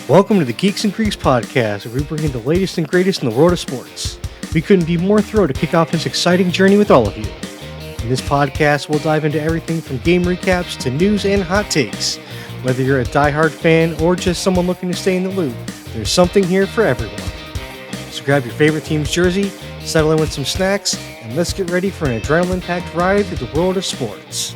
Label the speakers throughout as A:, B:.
A: Welcome to the Geeks and Greeks podcast, where we bring you the latest and greatest in the world of sports. We couldn't be more thrilled to kick off this exciting journey with all of you. In this podcast, we'll dive into everything from game recaps to news and hot takes. Whether you're a diehard fan or just someone looking to stay in the loop, there's something here for everyone. So grab your favorite team's jersey, settle in with some snacks, and let's get ready for an adrenaline-packed ride through the world of sports.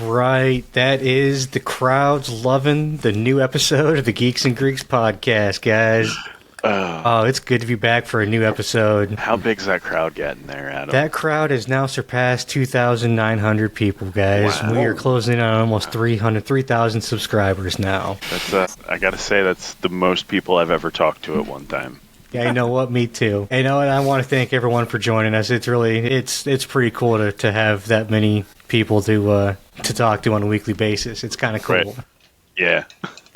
A: Right, that is the crowd's loving the new episode of the Geeks and Greeks podcast, guys. Oh, it's good to be back for a new episode.
B: How big's that crowd getting there, Adam?
A: That crowd has now surpassed 2,900 people, guys. Wow. We are closing in on almost 3,000 subscribers now.
B: That's I gotta say, that's the most people I've ever talked to at one time.
A: Yeah, you know what? Me too. And, I want to thank everyone for joining us. It's really, it's pretty cool to have that many people to talk to on a weekly basis. It's kind of cool.
B: Right. Yeah.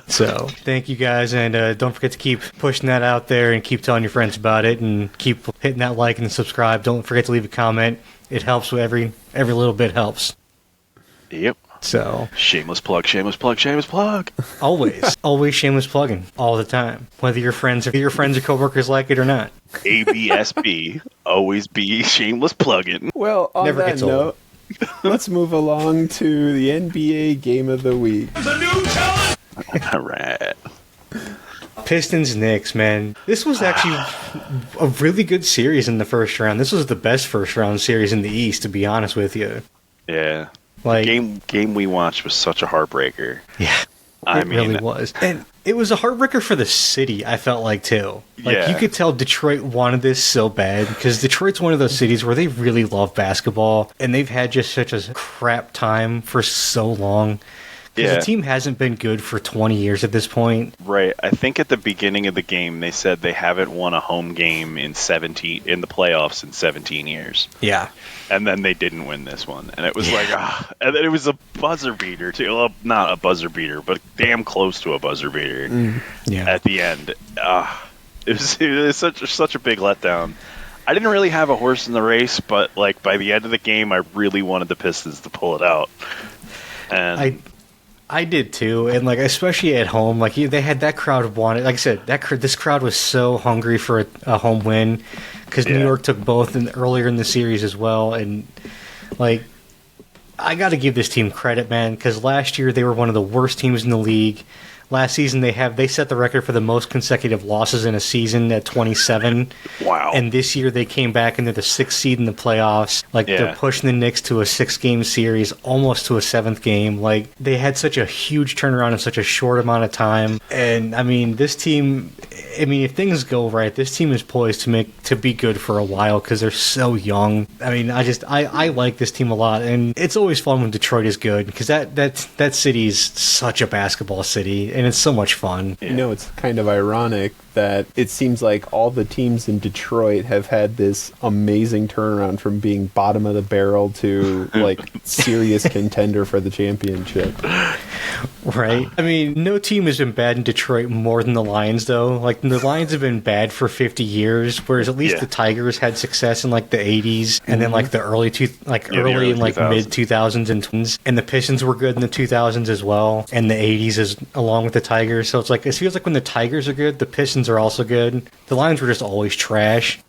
A: So, thank you guys, and don't forget to keep pushing that out there and keep telling your friends about it, and keep hitting that like and subscribe. Don't forget to leave a comment. It helps with every little bit helps.
B: Yep.
A: So,
B: shameless plug, shameless plug, shameless plug.
A: Always shameless plugging all the time. Whether your friends or coworkers like it or not.
B: ABSB, always be shameless plugging.
C: Well, on
A: Never
C: that note, let's move along to the NBA Game of the Week.
B: The new talent. All right.
A: Pistons Knicks, man. This was actually a really good series in the first round. This was the best first round series in the East, to be honest with you.
B: Yeah.
A: Like,
B: the game we watched was such a heartbreaker.
A: Yeah, it really was. And it was a heartbreaker for the city, I felt like, too. Like, you could tell Detroit wanted this so bad, because Detroit's one of those cities where they really love basketball, and they've had just such a crap time for so long. Because the team hasn't been good for 20 years at this point.
B: Right. I think at the beginning of the game, they said they haven't won a home game in the playoffs in 17 years.
A: Yeah.
B: And then they didn't win this one. And it was and then it was a buzzer beater, too. Well, not a buzzer beater, but damn close to a buzzer beater at the end. It was such a big letdown. I didn't really have a horse in the race, but like by the end of the game, I really wanted the Pistons to pull it out. And
A: I did too, and like especially at home, like they had that crowd wanted. Like I said, this crowd was so hungry for a home win, because New York took both earlier in the series as well. And like, I got to give this team credit, man, because last year they were one of the worst teams in the league. Last season they set the record for the most consecutive losses in a season at 27.
B: Wow.
A: And this year they came back and they're the 6th seed in the playoffs. Like, they're pushing the Knicks to a 6-game series, almost to a 7th game. Like, they had such a huge turnaround in such a short amount of time. And I mean, this team, if things go right, this team is poised to be good for a while, because they're so young. I mean, I like this team a lot, and it's always fun when Detroit is good, because that city is such a basketball city. And it's so much fun.
C: You know, it's kind of ironic that it seems like all the teams in Detroit have had this amazing turnaround from being bottom of the barrel to, like, serious contender for the championship.
A: Right? I mean, no team has been bad in Detroit more than the Lions, though. Like, the Lions have been bad for 50 years, whereas at least the Tigers had success in, like, the 80s, and then, like, the early and, like, mid-2000s, and the Pistons were good in the 2000s as well, and the 80s along with the Tigers. So it's like, it feels like when the Tigers are good, the Pistons are also good. The Lions were just always trash.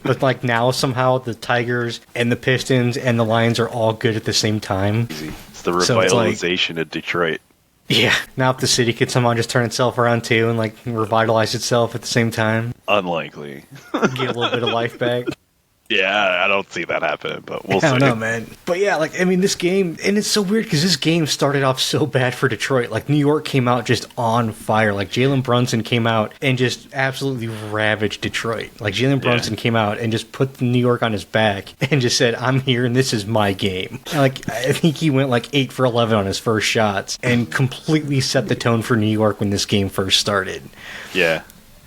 A: But like now somehow the Tigers and the Pistons and the Lions are all good at the same time.
B: It's the revitalization of Detroit.
A: Yeah. Now if the city could somehow just turn itself around too and like revitalize itself at the same time.
B: Unlikely.
A: Get a little bit of life back.
B: Yeah, I don't see that happening, but we'll see.
A: I don't know, man. But yeah, like, I mean, this game, and it's so weird because this game started off so bad for Detroit. Like, New York came out just on fire. Like, Jalen Brunson came out and just absolutely ravaged Detroit. Like, Jalen Brunson came out and just put New York on his back and just said, I'm here and this is my game. And like, I think he went like 8 for 11 on his first shots and completely set the tone for New York when this game first started.
B: Yeah.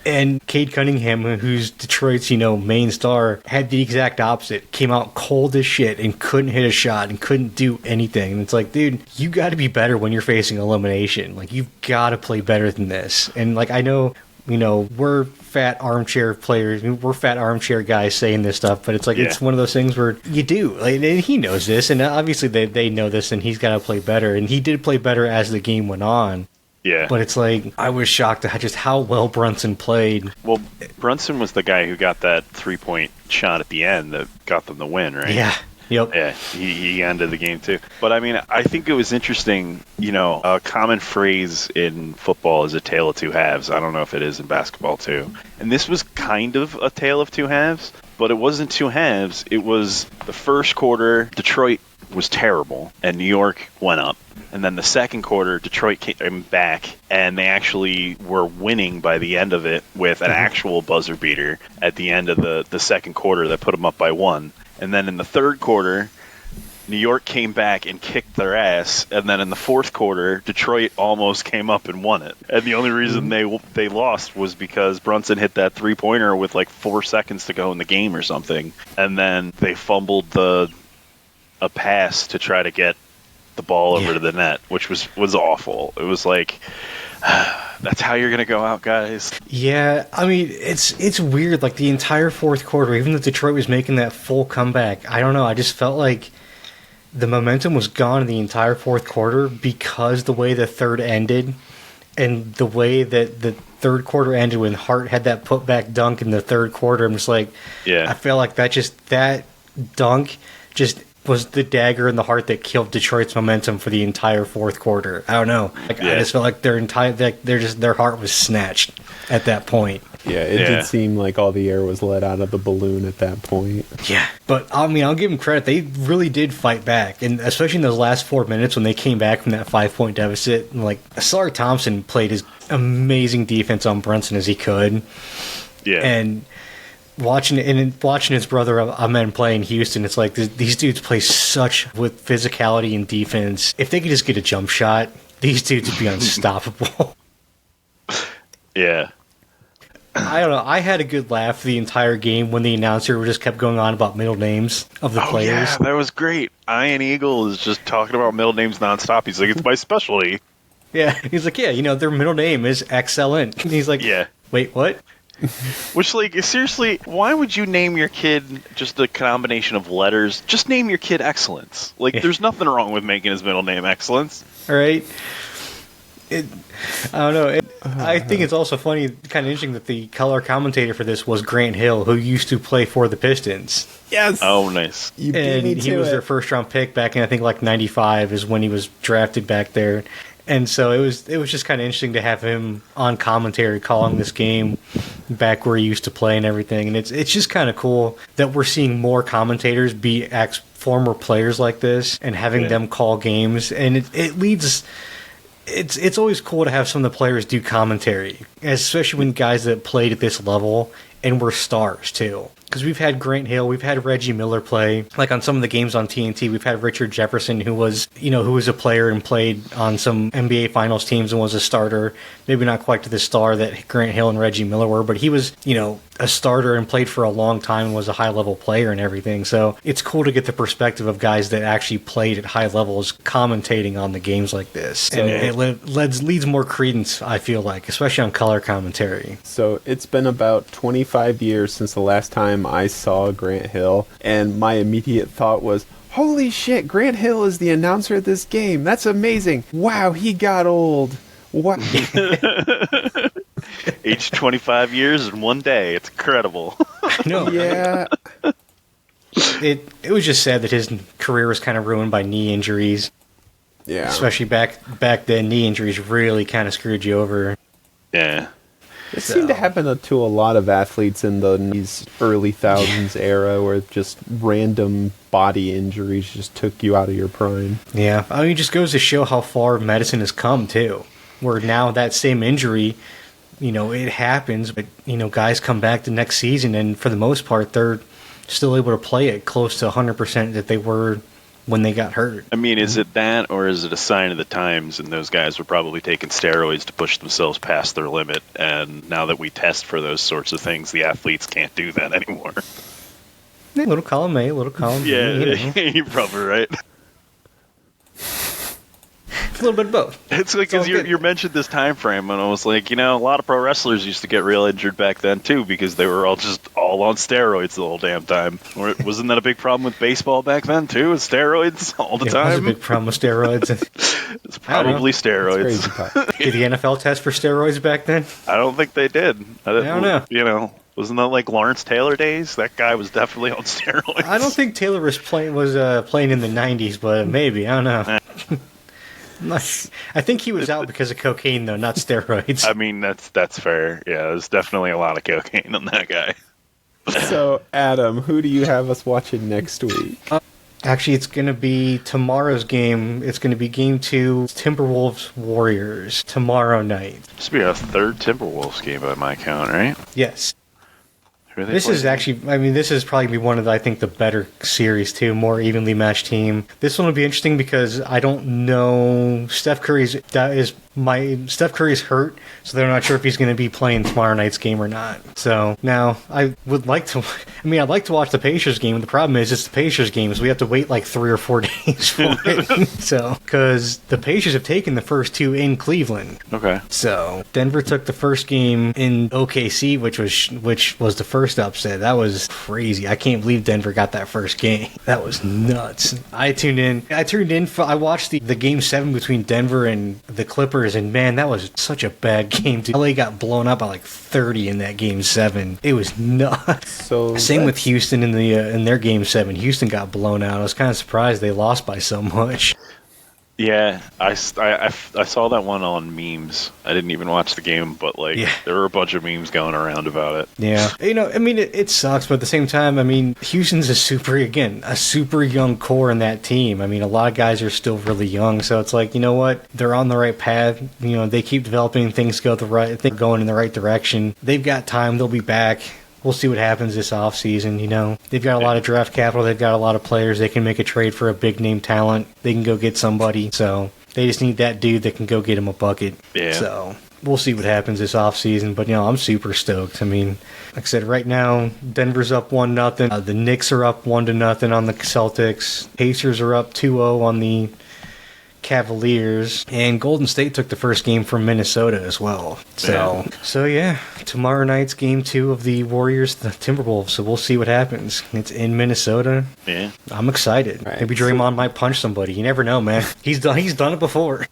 A: And Cade Cunningham, who's Detroit's, main star, had the exact opposite. Came out cold as shit and couldn't hit a shot and couldn't do anything. And it's like, dude, you got to be better when you're facing elimination. Like, you've got to play better than this. And, like, I know, we're fat armchair players. We're fat armchair guys saying this stuff, but it's like, it's one of those things where you do. Like, and he knows this, and obviously they know this, and he's got to play better. And he did play better as the game went on.
B: Yeah.
A: But it's like, I was shocked at just how well Brunson played.
B: Well, Brunson was the guy who got that 3-point shot at the end that got them the win, right?
A: Yeah. Yep.
B: Yeah, he ended the game too. But I mean, I think it was interesting, a common phrase in football is a tale of two halves. I don't know if it is in basketball too. And this was kind of a tale of two halves, but it wasn't two halves. It was the first quarter, Detroit was terrible, and New York went up. And then the second quarter, Detroit came back, and they actually were winning by the end of it with an actual buzzer beater at the end of the second quarter that put them up by 1. And then in the third quarter, New York came back and kicked their ass. And then in the fourth quarter, Detroit almost came up and won it. And the only reason they lost was because Brunson hit that three-pointer with like 4 seconds to go in the game or something. And then they fumbled a pass to try to get the ball over to the net, which was awful. It was like, that's how you're going to go out, guys.
A: Yeah, I mean, it's weird. Like, the entire fourth quarter, even though Detroit was making that full comeback, I don't know, I just felt like the momentum was gone in the entire fourth quarter because the way the third ended and the way that the third quarter ended when Hart had that putback dunk in the third quarter. I'm just like, I feel like that dunk just was the dagger in the heart that killed Detroit's momentum for the entire fourth quarter. I don't know. I just felt like their heart was snatched at that point.
C: Yeah, it did seem like all the air was let out of the balloon at that point.
A: Yeah, but I mean, I'll give them credit. They really did fight back, and especially in those last 4 minutes when they came back from that 5-point deficit. And like, Asar Thompson played his amazing defense on Brunson as he could.
B: Yeah,
A: and watching his brother Amen play in Houston, it's like these dudes play such with physicality and defense. If they could just get a jump shot, these dudes would be unstoppable.
B: Yeah.
A: I don't know. I had a good laugh the entire game when the announcer just kept going on about middle names of the players.
B: Yeah, that was great. Ian Eagle is just talking about middle names nonstop. He's like, it's my specialty.
A: Yeah. He's like, their middle name is Excellent. And he's like, wait, what?
B: Which, like, seriously, why would you name your kid just a combination of letters? Just name your kid Excellence. Like, there's nothing wrong with making his middle name Excellence.
A: All right. I don't know. I think it's also funny, kind of interesting that the color commentator for this was Grant Hill, who used to play for the Pistons.
C: Yes.
B: Oh, nice.
A: He was their first round pick back in, I think, like 95 is when he was drafted back there. And so it was just kind of interesting to have him on commentary calling this game back where he used to play and everything. And it's just kind of cool that we're seeing more commentators be former players like this and having them call games. And it leads. It's always cool to have some of the players do commentary, especially when guys that played at this level and were stars too. Because we've had Grant Hill, we've had Reggie Miller play. Like on some of the games on TNT, we've had Richard Jefferson, who was a player and played on some NBA Finals teams and was a starter. Maybe not quite to the star that Grant Hill and Reggie Miller were, but he was, a starter and played for a long time and was a high-level player and everything. So it's cool to get the perspective of guys that actually played at high levels commentating on the games like this. And it leads more credence, I feel like, especially on color commentary.
C: So it's been about 25 years since the last time I saw Grant Hill, and my immediate thought was, holy shit, Grant Hill is the announcer of this game. That's amazing. Wow, he got old. What?
B: Aged 25 years in one day. It's incredible.
A: I know.
C: Yeah.
A: It was just sad that his career was kind of ruined by knee injuries.
C: Yeah.
A: Especially back then, knee injuries really kind of screwed you over.
B: Yeah.
C: It seemed to happen to a lot of athletes in these early thousands era, where just random body injuries just took you out of your prime.
A: Yeah, I mean, it just goes to show how far medicine has come, too. Where now that same injury, it happens, but, guys come back the next season, and for the most part, they're still able to play it close to 100% that they were when they got hurt.
B: I mean, is it that, or is it a sign of the times, and those guys were probably taking steroids to push themselves past their limit, and now that we test for those sorts of things, the athletes can't do that anymore?
A: A little column A, a little column B.
B: Yeah, you're probably right.
A: A little bit of both.
B: It's like, because you mentioned this time frame, and I was like, a lot of pro wrestlers used to get real injured back then, too, because they were all on steroids the whole damn time. Wasn't that a big problem with baseball back then, too, with steroids all the time?
A: It was a big problem with steroids.
B: It's probably steroids.
A: Did the NFL test for steroids back then?
B: I don't think they did.
A: I don't know.
B: Wasn't that like Lawrence Taylor days? That guy was definitely on steroids.
A: I don't think Taylor was playing in the 90s, but maybe. I don't know. I think he was out because of cocaine, though, not steroids.
B: I mean, that's fair. Yeah, there's definitely a lot of cocaine on that guy.
C: So, Adam, who do you have us watching next week?
A: Actually, it's going to be tomorrow's game. It's going to be Game 2, Timberwolves Warriors, tomorrow night.
B: This will be our third Timberwolves game by my count, right?
A: Yes. This is probably be one of the better series too, more evenly matched team. This one will be interesting because I don't know Steph Curry's hurt, so they're not sure if he's going to be playing tomorrow night's game or not. So now I'd like to watch the Pacers game. The problem is it's the Pacers game, so we have to wait like 3 or 4 days for it. So because the Pacers have taken the first 2 in Cleveland.
B: Okay.
A: So Denver took the first game in OKC, which was the first upset. That was crazy. I can't believe Denver got that first game. That was nuts. I watched the game 7 between Denver and the Clippers, and man, that was such a bad game. LA got blown up by like 30 in that game 7. It was nuts. So same with Houston in their game 7. Houston got blown out. I was kind of surprised they lost by so much.
B: Yeah, I saw that one on memes. I didn't even watch the game, but there were a bunch of memes going around about it.
A: Yeah, it sucks, but at the same time, Houston's a super young core in that team. A lot of guys are still really young, so it's like, you know what? They're on the right path. They keep developing, things going in the right direction. They've got time. They'll be back. We'll see what happens this offseason, They've got a lot of draft capital. They've got a lot of players. They can make a trade for a big-name talent. They can go get somebody. So they just need that dude that can go get him a bucket. Yeah. So we'll see what happens this offseason. But, I'm super stoked. Like I said, right now, Denver's up 1-0. The Knicks are up 1-0 on the Celtics. Pacers are up 2-0 on the Cavaliers, and Golden State took the first game from Minnesota as well. So yeah, tomorrow night's game 2 of the Warriors, the Timberwolves. So we'll see what happens. It's in Minnesota.
B: Yeah,
A: I'm excited. Right. Maybe Draymond might punch somebody. You never know, man. He's done it before.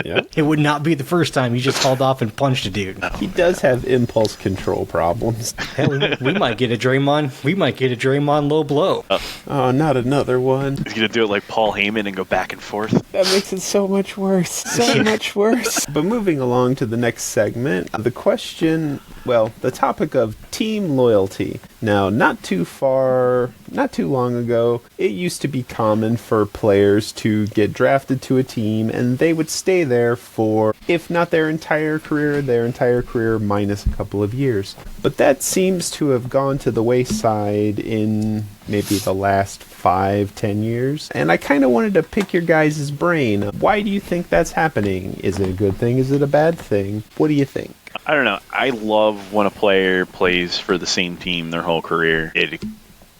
A: Yeah. It would not be the first time he just hauled off and punched a dude.
C: He does have impulse control problems.
A: Hell, we might get a Draymond low blow.
C: Oh, not another one.
B: He's gonna do it like Paul Heyman and go back and forth.
C: That makes it so much worse. So much worse. But moving along to the next segment, the topic of team loyalty. Now, not too long ago, it used to be common for players to get drafted to a team and they would stay there for, if not their entire career minus a couple of years. But that seems to have gone to the wayside in maybe the last 5-10 years. And I kind of wanted to pick your guys' brain. Why do you think that's happening? Is it a good thing? Is it a bad thing? What do you think?
B: I don't know. I love when a player plays for the same team their whole career.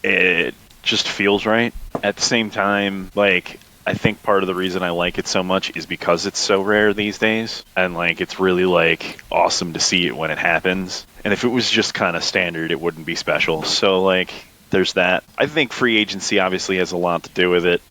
B: It just feels right. At the same time, I think part of the reason I like it so much is because it's so rare these days, and it's really awesome to see it when it happens. And if it was just kind of standard, it wouldn't be special. So there's that. I think free agency obviously has a lot to do with it.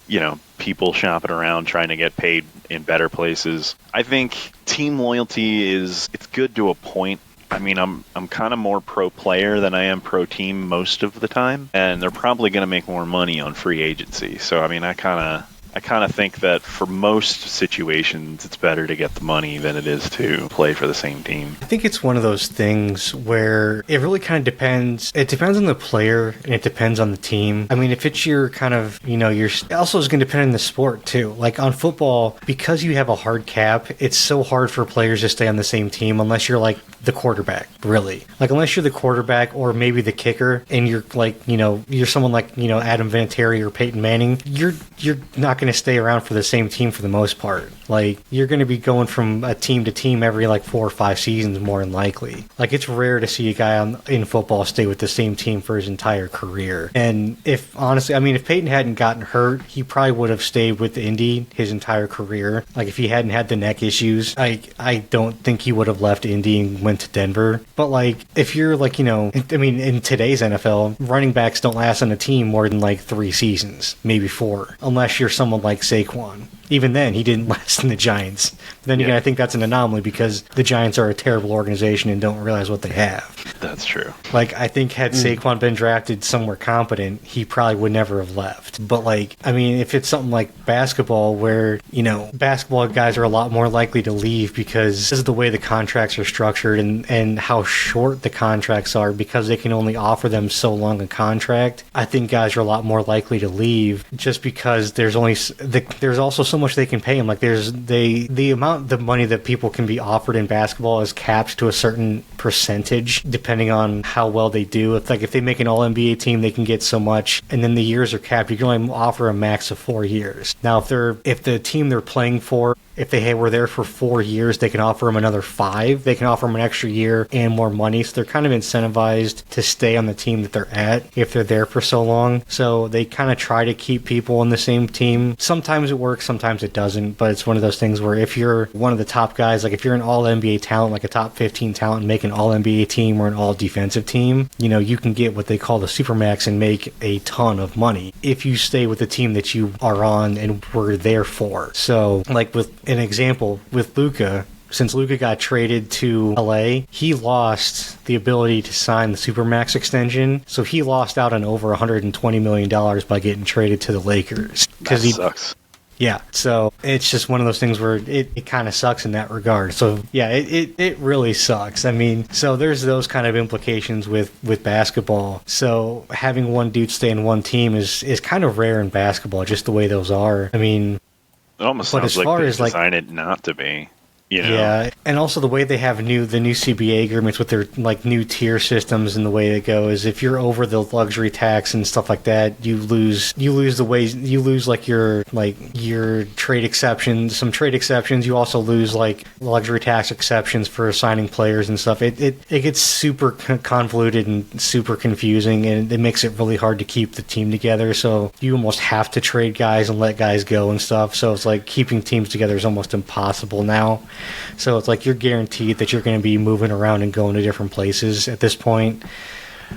B: People shopping around trying to get paid in better places. I think team loyalty it's good to a point. I'm kind of more pro player than I am pro team most of the time, and they're probably going to make more money on free agency. So I kind I kind of think that for most situations, it's better to get the money than it is to play for the same team.
A: I think it's one of those things where it really kind of depends. It depends on the player and it depends on the team. I mean, if it's your kind of, your also is going to depend on the sport too. Like on football, because you have a hard cap, it's so hard for players to stay on the same team unless you're like the quarterback, really. Like unless you're the quarterback or maybe the kicker and you're like, you're someone like, Adam Vinatieri or Peyton Manning, you're not going to stay around for the same team for the most part. Like you're going to be going from a team to team every like 4 or 5 seasons more than likely. Like it's rare to see a guy in football stay with the same team for his entire career. And if Peyton hadn't gotten hurt, he probably would have stayed with Indy his entire career. Like if he hadn't had the neck issues, I don't think he would have left Indy and went to Denver. But like if you're like, in today's NFL, running backs don't last on a team more than like 3 seasons, maybe 4, unless you're someone like Saquon. Even then, he didn't last in the Giants. But then again, I think that's an anomaly because the Giants are a terrible organization and don't realize what they have.
B: That's true.
A: Like, I think had Saquon been drafted somewhere competent, he probably would never have left. But, like, I mean, if it's something like basketball where, basketball guys are a lot more likely to leave because this is the way the contracts are structured and how short the contracts are because they can only offer them so long a contract, I think guys are a lot more likely to leave just because there's also so much they can pay him. Like the amount of money that people can be offered in basketball is capped to a certain percentage depending on how well they do. If they make an all-NBA team, they can get so much, and then the years are capped. You can only offer a max of 4 years. Now, if the team they're playing for, if they were there for 4 years, they can offer them another 5. They can offer them an extra year and more money. So they're kind of incentivized to stay on the team that they're at if they're there for so long. So they kind of try to keep people on the same team. Sometimes it works, sometimes it doesn't. But it's one of those things where if you're one of the top guys, like if you're an all-NBA talent, like a top 15 talent, and make an all-NBA team or an all-defensive team, you can get what they call the Supermax and make a ton of money if you stay with the team that you are on and were there for. So like with an example with Luka, since Luka got traded to LA, he lost the ability to sign the Supermax extension. So he lost out on over $120 million by getting traded to the Lakers.
B: That sucks.
A: Yeah, so it's just one of those things where it kind of sucks in that regard. So yeah, it really sucks. I mean, so there's those kind of implications with basketball. So having one dude stay in one team is kind of rare in basketball, just the way those are. I mean,
B: it almost sounds like they designed it not to be.
A: Yeah, and also the way they have the new CBA agreements with their like new tier systems, and the way they go is if you're over the luxury tax and stuff like that, you lose like your trade exceptions, some trade exceptions. You also lose like luxury tax exceptions for signing players and stuff. It gets super convoluted and super confusing, and it makes it really hard to keep the team together. So you almost have to trade guys and let guys go and stuff. So it's like keeping teams together is almost impossible now. So it's like you're guaranteed that you're going to be moving around and going to different places at this point.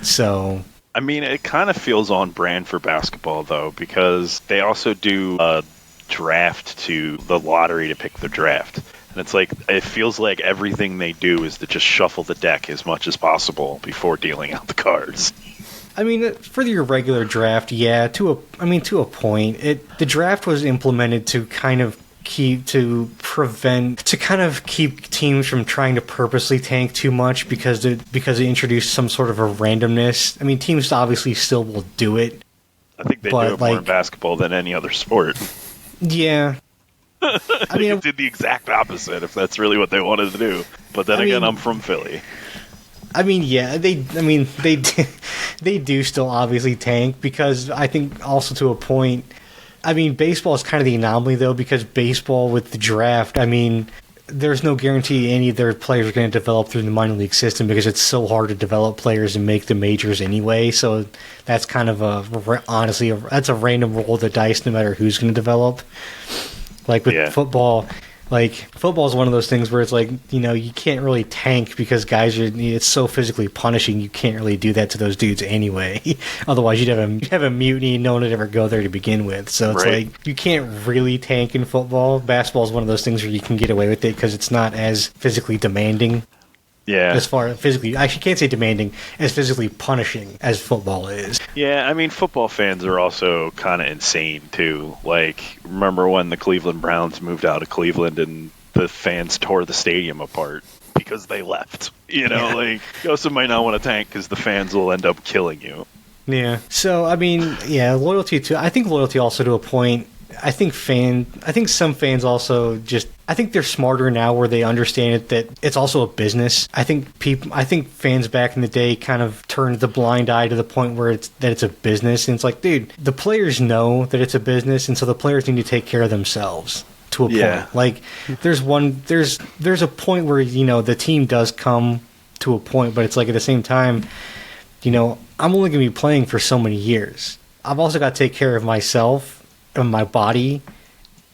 A: So
B: I mean, it kind of feels on brand for basketball, though, because they also do a draft to the lottery to pick the draft. And it's like, it feels like everything they do is to just shuffle the deck as much as possible before dealing out the cards.
A: I mean, for your regular draft, yeah, to a point. The draft was implemented to kind of keep teams from trying to purposely tank too much because it introduced some sort of a randomness. I mean, teams obviously still will do it.
B: I think they do it more in basketball than any other sport.
A: Yeah.
B: I mean, it did the exact opposite if that's really what they wanted to do. But then again, I'm from Philly.
A: I mean, yeah, they do still obviously tank because I think also to a point. I mean, baseball is kind of the anomaly, though, because baseball with the draft, I mean, there's no guarantee any of their players are going to develop through the minor league system because it's so hard to develop players and make the majors anyway. So that's kind of that's a random roll of the dice no matter who's going to develop. Like with football, football is one of those things where it's like, you can't really tank because it's so physically punishing. You can't really do that to those dudes anyway. Otherwise, you'd have a mutiny. No one would ever go there to begin with. So it's like you can't really tank in football. Basketball is one of those things where you can get away with it because it's not as physically demanding.
B: Yeah.
A: As far as physically, I actually can't say demanding, as physically punishing as football is.
B: Yeah, I mean, football fans are also kind of insane, too. Like, remember when the Cleveland Browns moved out of Cleveland and the fans tore the stadium apart because they left? You know, like, you also might not want to tank because the fans will end up killing you.
A: Yeah. So, I mean, yeah, I think loyalty also to a point. I think some fans also I think they're smarter now where they understand it that it's also a business. I think fans back in the day kind of turned the blind eye to the point where it's a business, and it's like, dude, the players know that it's a business, and so the players need to take care of themselves to a point. Like there's a point where, you know, the team does come to a point, but it's like at the same time, you know, I'm only going to be playing for so many years. I've also got to take care of myself and my body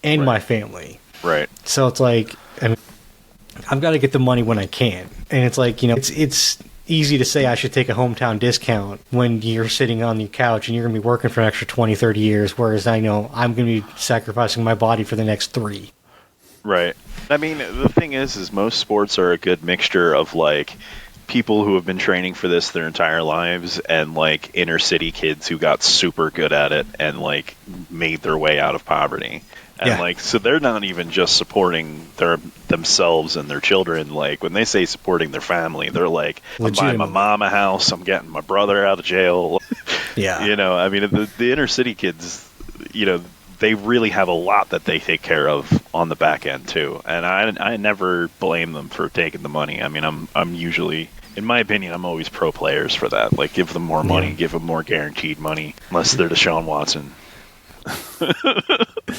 A: and my family.
B: Right.
A: So it's like, I mean, I've got to get the money when I can. And it's like, you know, it's easy to say I should take a hometown discount when you're sitting on your couch and you're going to be working for an extra 20, 30 years, whereas I know I'm going to be sacrificing my body for the next 3.
B: Right. I mean, the thing is most sports are a good mixture of, like, people who have been training for this their entire lives and, like, inner city kids who got super good at it and, like, made their way out of poverty. And, like, so they're not even just supporting themselves and their children. Like, when they say supporting their family, they're like, I'm buying my mom a house, I'm getting my brother out of jail.
A: Yeah.
B: You know, I mean, the inner city kids, you know, they really have a lot that they take care of on the back end, too. And I never blame them for taking the money. I mean, I'm usually, in my opinion, I'm always pro players for that. Like, give them more money, give them more guaranteed money, unless they're Deshaun Watson.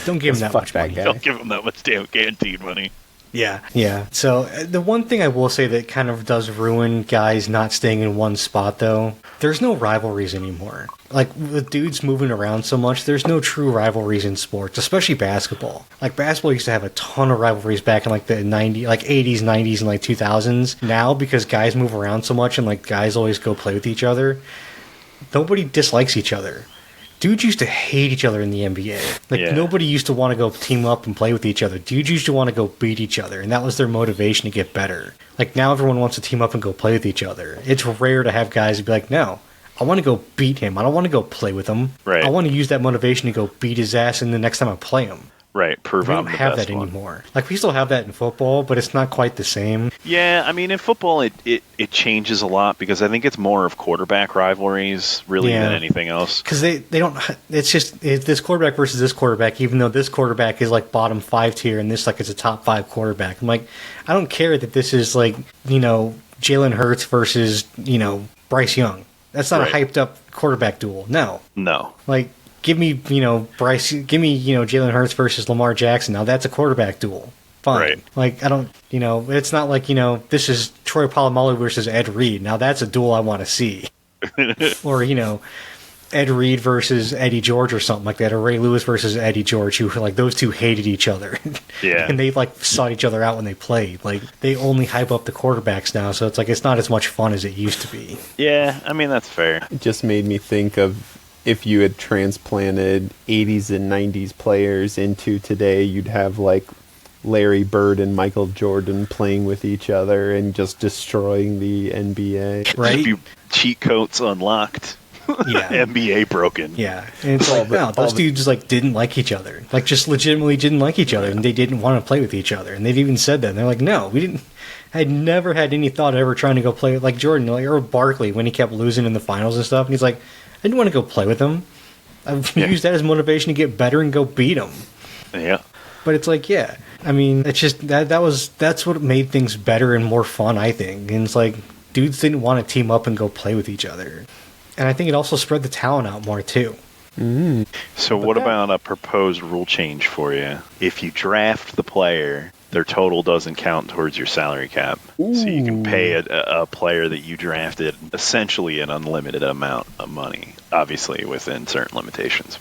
A: Don't give him that much money.
B: Don't give him that much damn guaranteed money.
A: Yeah, yeah. So the one thing I will say that kind of does ruin guys not staying in one spot, though, there's no rivalries anymore. Like, with dudes moving around so much, there's no true rivalries in sports, especially basketball. Like, basketball used to have a ton of rivalries back in, like, the 80s, 90s, and, like, 2000s. Now, because guys move around so much and, like, guys always go play with each other, nobody dislikes each other. Dudes used to hate each other in the NBA. Like, nobody used to want to go team up and play with each other. Dudes used to want to go beat each other, and that was their motivation to get better. Like, now everyone wants to team up and go play with each other. It's rare to have guys be like, no, I want to go beat him. I don't want to go play with him.
B: Right.
A: I want to use that motivation to go beat his ass in the next time I play him.
B: Right, prove I'm the best one.
A: We don't have that anymore. Like, we still have that in football, but it's not quite the same.
B: Yeah, I mean, in football, it changes a lot because I think it's more of quarterback rivalries, really, than anything else.
A: Because they don't, it's just this quarterback versus this quarterback, even though this quarterback is, like, bottom 5 tier and this, like, is a top 5 quarterback. I'm like, I don't care that this is, like, you know, Jalen Hurts versus, you know, Bryce Young. That's not a hyped up quarterback duel. No. Like, give me, you know, Jalen Hurts versus Lamar Jackson. Now that's a quarterback duel. Fine.
B: Right.
A: Like, I don't, you know, it's not like, you know, this is Troy Polamalu versus Ed Reed. Now that's a duel I want to see. Or, you know, Ed Reed versus Eddie George or something like that. Or Ray Lewis versus Eddie George, who, like, those two hated each other.
B: Yeah.
A: And they, like, sought each other out when they played. Like, they only hype up the quarterbacks now, so it's like, it's not as much fun as it used to be.
B: Yeah, I mean, that's fair.
C: It just made me think of, if you had transplanted 80s and 90s players into today, you'd have, like, Larry Bird and Michael Jordan playing with each other and just destroying the NBA.
A: Right?
B: A few cheat codes unlocked.
A: Yeah.
B: NBA broken.
A: Yeah. And it's like, no, those dudes, like, didn't like each other. Like, just legitimately didn't like each other, and they didn't want to play with each other. And they've even said that. And they're like, no, we didn't. I had never had any thought of ever trying to go play with, like, Jordan, like, or Barkley when he kept losing in the finals and stuff. And he's like, I didn't want to go play with him. I've used that as motivation to get better and go beat him.
B: Yeah.
A: But it's like, yeah. I mean, it's just that's what made things better and more fun, I think. And it's like, dudes didn't want to team up and go play with each other. And I think it also spread the talent out more, too.
B: So what about a proposed rule change for you? If you draft the player, their total doesn't count towards your salary cap. Ooh. So you can pay a player that you drafted essentially an unlimited amount of money, obviously within certain limitations.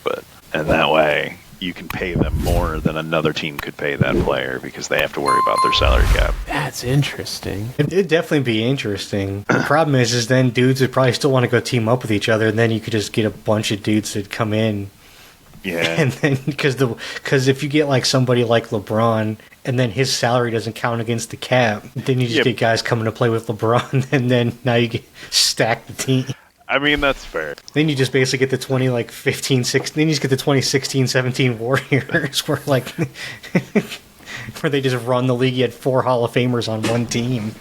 B: And that way you can pay them more than another team could pay that player because they have to worry about their salary cap.
C: That's interesting.
A: It'd definitely be interesting. The problem is then dudes would probably still want to go team up with each other, and then you could just get a bunch of dudes that come in
B: Yeah.
A: And then because if you get like somebody like LeBron and then his salary doesn't count against the cap, then you just get guys coming to play with LeBron, and then now you stack the team.
B: I mean, that's fair.
A: Then you just basically get the 2016, then you just get the 2016-17 Warriors where like where they just run the league. You had 4 Hall of Famers on one team.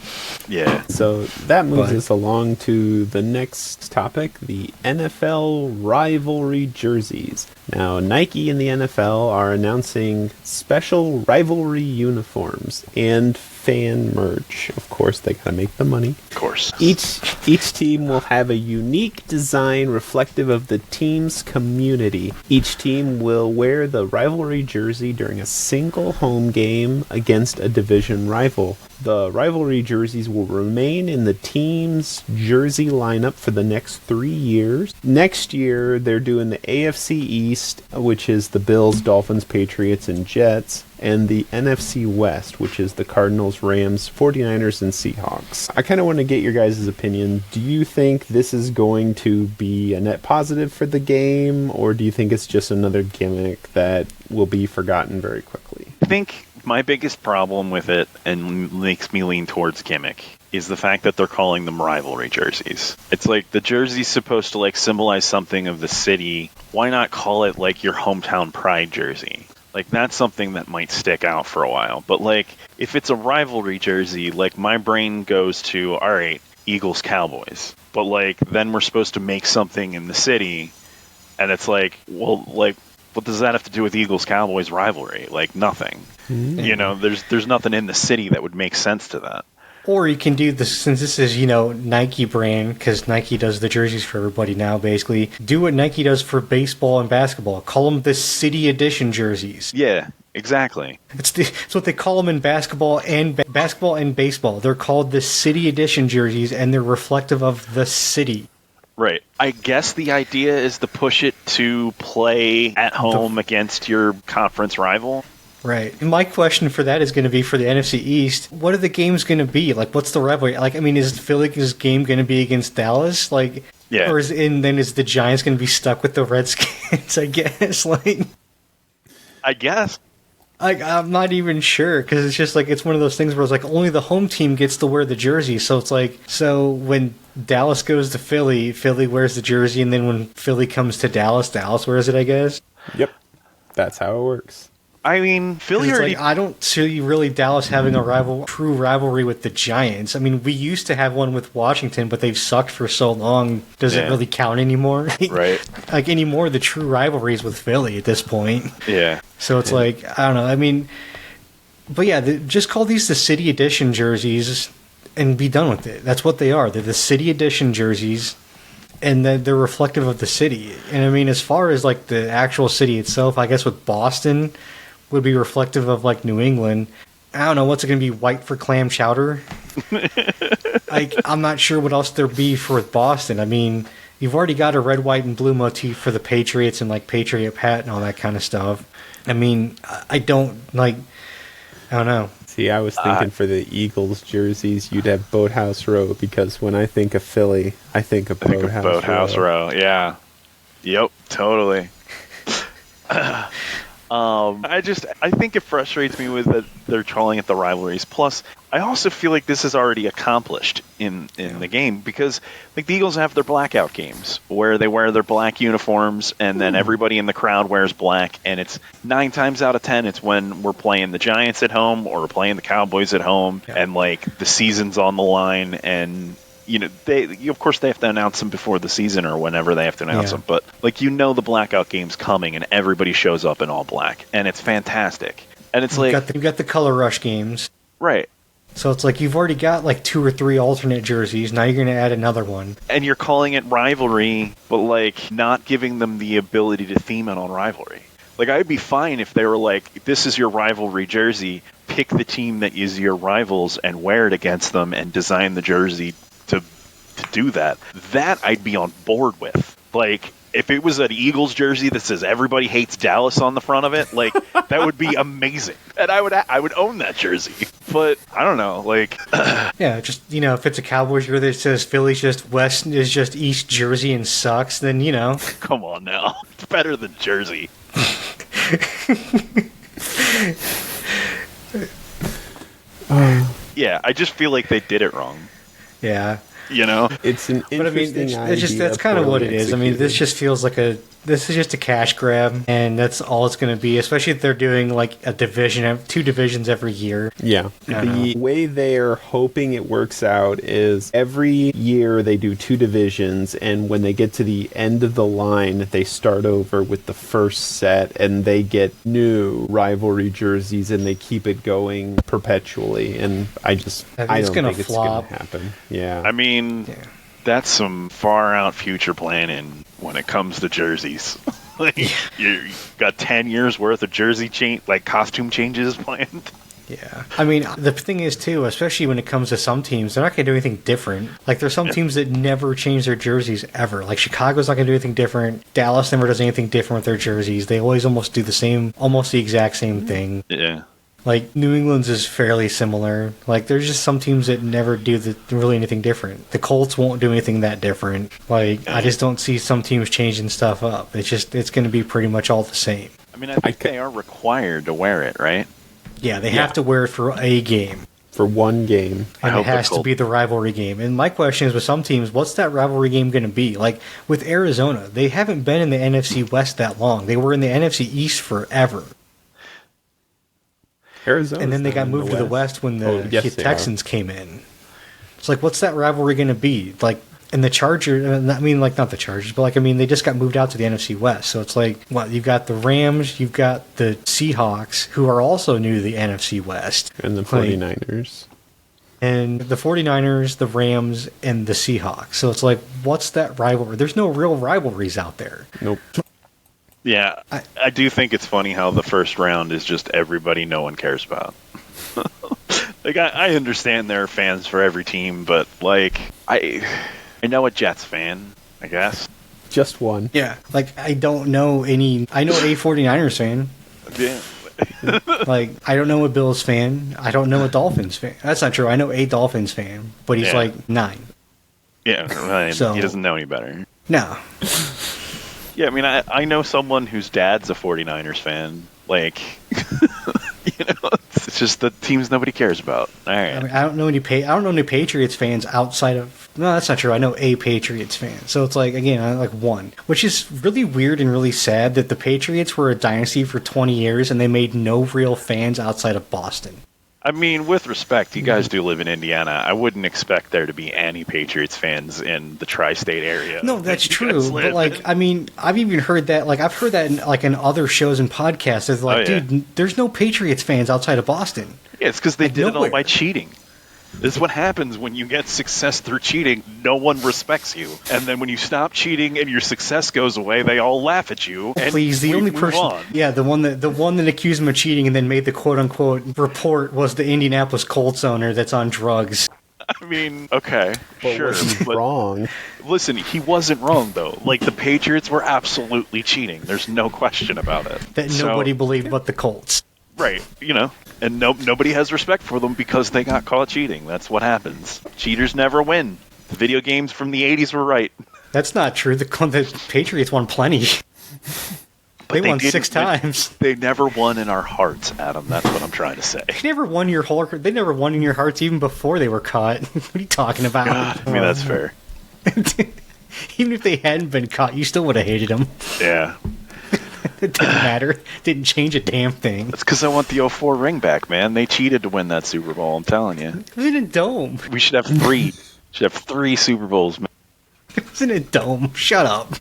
B: Yeah.
C: So that moves us along to the next topic, the NFL rivalry jerseys. Now, Nike and the NFL are announcing special rivalry uniforms and fan merch. Of course, they gotta make the money.
B: Of course.
C: Each team will have a unique design reflective of the team's community. Each team will wear the rivalry jersey during a single home game against a division rival. The rivalry jerseys will remain in the team's jersey lineup for the next 3 years. Next year, they're doing the AFC East, which is the Bills, Dolphins, Patriots, and Jets, and the NFC West, which is the Cardinals, Rams, 49ers, and Seahawks. I kind of want to get your guys' opinion. Do you think this is going to be a net positive for the game, or do you think it's just another gimmick that will be forgotten very quickly?
B: I think my biggest problem with it, and makes me lean towards gimmick, is the fact that they're calling them rivalry jerseys. It's like the jersey's supposed to like symbolize something of the city. Why not call it like your hometown pride jersey? Like that's something that might stick out for a while. But like if it's a rivalry jersey, like my brain goes to, all right, Eagles Cowboys. But like then we're supposed to make something in the city, and it's like, well, like what does that have to do with Eagles Cowboys rivalry? Like nothing. Mm-hmm. You know, there's nothing in the city that would make sense to that.
A: Or you can do this, since this is, you know, Nike brand, because Nike does the jerseys for everybody now, basically. Do what Nike does for baseball and basketball. Call them the City Edition jerseys.
B: Yeah, exactly.
A: It's what they call them in basketball and baseball. They're called the City Edition jerseys, and they're reflective of the city.
B: Right. I guess the idea is to push it to play at home against your conference rival.
A: Right. And my question for that is going to be for the NFC East, what are the games going to be? Like, what's the rivalry? Like, I mean, is Philly's game going to be against Dallas? Like,
B: yeah.
A: Or then is the Giants going to be stuck with the Redskins, I guess? Like,
B: I guess.
A: Like, I'm not even sure, because it's just like, it's one of those things where it's like only the home team gets to wear the jersey. So it's like, so when Dallas goes to Philly, Philly wears the jersey, and then when Philly comes to Dallas, Dallas wears it, I guess?
C: Yep. That's how it works.
B: I mean, Philly already...
A: Like, I don't see really Dallas having a true rivalry with the Giants. I mean, we used to have one with Washington, but they've sucked for so long. Does it really count anymore?
B: Right.
A: Like, anymore, the true rivalries with Philly at this point.
B: Yeah.
A: So it's like, I don't know. I mean, but yeah, just call these the City Edition jerseys and be done with it. That's what they are. They're the City Edition jerseys, and they're reflective of the city. And I mean, as far as like the actual city itself, I guess with Boston would be reflective of like New England. I don't know, what's it going to be, white for clam chowder? Like, I'm not sure what else there'd be for Boston. I mean, you've already got a red, white, and blue motif for the Patriots and like Patriot Hat and all that kind of stuff. I mean, I don't know.
C: See, I was thinking for the Eagles jerseys, you'd have Boathouse Row, because when I think of Philly, I think of Boathouse
B: Row. Yeah. Yep, totally. I think it frustrates me with that they're calling it the rivalries. Plus, I also feel like this is already accomplished in the game, because like the Eagles have their blackout games where they wear their black uniforms and then everybody in the crowd wears black, and it's 9 times out of 10 it's when we're playing the Giants at home or we're playing the Cowboys at home, and like the season's on the line, and you know, of course they have to announce them before the season or whenever they have to announce them, but like, you know, the blackout game's coming and everybody shows up in all black, and it's fantastic. And it's
A: you've got the color rush games,
B: right?
A: So it's like you've already got like 2 or 3 alternate jerseys. Now you're going to add another one,
B: and you're calling it rivalry, but like not giving them the ability to theme it on rivalry. Like, I'd be fine if they were like, this is your rivalry jersey, pick the team that is your rivals and wear it against them and design the jersey to do that. That I'd be on board with. Like, if it was an Eagles jersey that says everybody hates Dallas on the front of it, like, that would be amazing. And I would own that jersey. But I don't know, like
A: yeah, just, you know, if it's a Cowboys jersey that says Philly's just West is just East Jersey and sucks, then, you know.
B: Come on now. It's better than Jersey. Yeah, I just feel like they did it wrong.
A: Yeah.
C: It's an interesting idea.
A: It's just that's kind of what it is. I mean, this just feels like this is just a cash grab, and that's all it's going to be. Especially if they're doing like a division, 2 divisions every year.
C: Yeah, the way they're hoping it works out is every year they do 2 divisions, and when they get to the end of the line, they start over with the first set, and they get new rivalry jerseys, and they keep it going perpetually. And I don't think it's going to happen. Yeah,
B: I mean, that's some far out future planning when it comes to jerseys. You got 10 years worth of costume changes planned.
A: Yeah. I mean, the thing is, too, especially when it comes to some teams, they're not going to do anything different. Like, there's some teams that never change their jerseys ever. Like, Chicago's not going to do anything different. Dallas never does anything different with their jerseys. They always almost do almost the exact same thing.
B: Yeah.
A: Like, New England's is fairly similar. Like, there's just some teams that never do really anything different. The Colts won't do anything that different. Like, I just don't see some teams changing stuff up. It's going to be pretty much all the same.
B: I mean, I think they are required to wear it, right?
A: Yeah, they have to wear it for a game.
C: For one game.
A: And it has to be the rivalry game. And my question is, with some teams, what's that rivalry game going to be? Like, with Arizona, they haven't been in the NFC West that long. They were in the NFC East forever.
C: Arizona,
A: and then they got moved to the West when the Texans came in. It's like, what's that rivalry going to be? Like, and the Chargers, I mean, like, not the Chargers, but, like, I mean, they just got moved out to the NFC West. So it's like, what, you've got the Rams, you've got the Seahawks, who are also new to the NFC West.
C: And the 49ers.
A: And the 49ers, the Rams, and the Seahawks. So it's like, what's that rivalry? There's no real rivalries out there.
C: Nope.
B: Yeah, I do think it's funny how the first round is just everybody no one cares about. Like, I understand there are fans for every team, but, like, I know a Jets fan, I guess.
C: Just one.
A: Yeah, like, I don't know any... I know a 49ers fan.
B: Yeah.
A: Like, I don't know a Bills fan. I don't know a Dolphins fan. That's not true. I know a Dolphins fan, but he's, like, 9.
B: Yeah, right.
A: So,
B: he doesn't know any better.
A: No.
B: Yeah, I mean, I know someone whose dad's a 49ers fan. Like, it's just the teams nobody cares about. All right.
A: I mean, I don't know any Patriots fans outside of... No, that's not true. I know a Patriots fan. So it's like, again, I like one. Which is really weird and really sad that the Patriots were a dynasty for 20 years and they made no real fans outside of Boston.
B: I mean, with respect, you guys do live in Indiana. I wouldn't expect there to be any Patriots fans in the tri-state area.
A: No, that's true. But, like, I mean, I've even heard that. Like, I've heard that in other shows and podcasts. It's like, dude, there's no Patriots fans outside of Boston.
B: Yeah, it's because they did it all by cheating. This is what happens when you get success through cheating. No one respects you. And then when you stop cheating and your success goes away, they all laugh at you. And
A: please, the only person... Yeah, the one that accused him of cheating and then made the quote-unquote report was the Indianapolis Colts owner that's on drugs.
B: I mean, okay, sure.
C: But wrong.
B: Listen, he wasn't wrong, though. Like, the Patriots were absolutely cheating. There's no question about it.
A: That nobody believed but the Colts.
B: Right, and nobody has respect for them because they got caught cheating. That's what happens. Cheaters never win. The video games from the 80s were right.
A: That's not true. The Patriots won plenty. They won 6 times.
B: They never won in our hearts, Adam. That's what I'm trying to say.
A: They never won in your hearts even before they were caught. What are you talking about?
B: God, I mean, that's fair.
A: Even if they hadn't been caught, you still would have hated them.
B: Yeah.
A: It didn't matter. Didn't change a damn thing.
B: That's because I want the 04 ring back, man. They cheated to win that Super Bowl, I'm telling you.
A: It was in a dome.
B: We should have 3. Should have 3 Super Bowls, man.
A: It was in a dome. Shut up.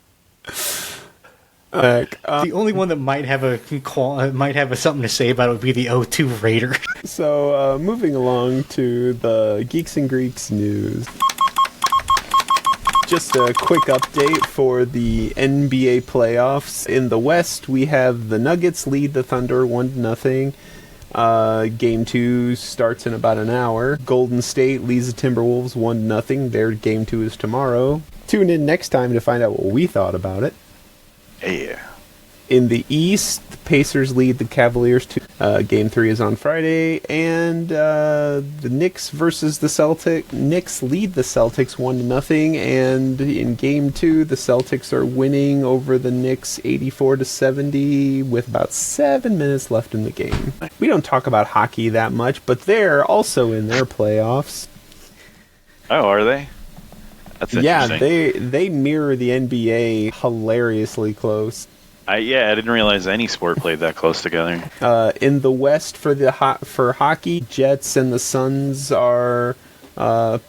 A: The only one that might have something to say about it would be the 02 Raider.
C: So, moving along to the Geeks and Greeks news. Just a quick update for the NBA playoffs. In the West, we have the Nuggets lead the Thunder 1-0. Game 2 starts in about an hour. Golden State leads the Timberwolves 1-0. Their Game 2 is tomorrow. Tune in next time to find out what we thought about it.
B: Yeah.
C: In the East, the Pacers lead the Cavaliers. Game 3 is on Friday, and the Knicks versus the Celtics. Knicks lead the Celtics 1-0, and in Game 2, the Celtics are winning over the Knicks 84-70 with about 7 minutes left in the game. We don't talk about hockey that much, but they're also in their playoffs.
B: Oh, are they? That's interesting.
C: Yeah, they mirror the NBA hilariously close.
B: I didn't realize any sport played that close together.
C: In the West for hockey, Jets and the Suns are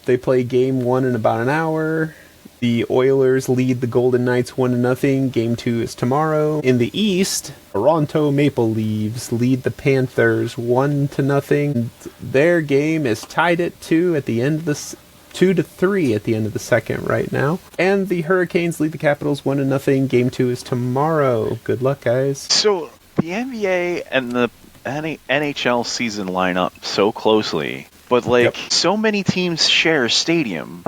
C: they play Game 1 in about an hour. The Oilers lead the Golden Knights 1-0. Game 2 is tomorrow. In the East, Toronto Maple Leafs lead the Panthers 1-0. Their game is tied at 2 at the end of the 2-3 at the end of the second right now. And the Hurricanes lead the Capitals 1-0. Game 2 is tomorrow. Good luck, guys.
B: So the NBA and the NHL season line up so closely, but so many teams share a stadium.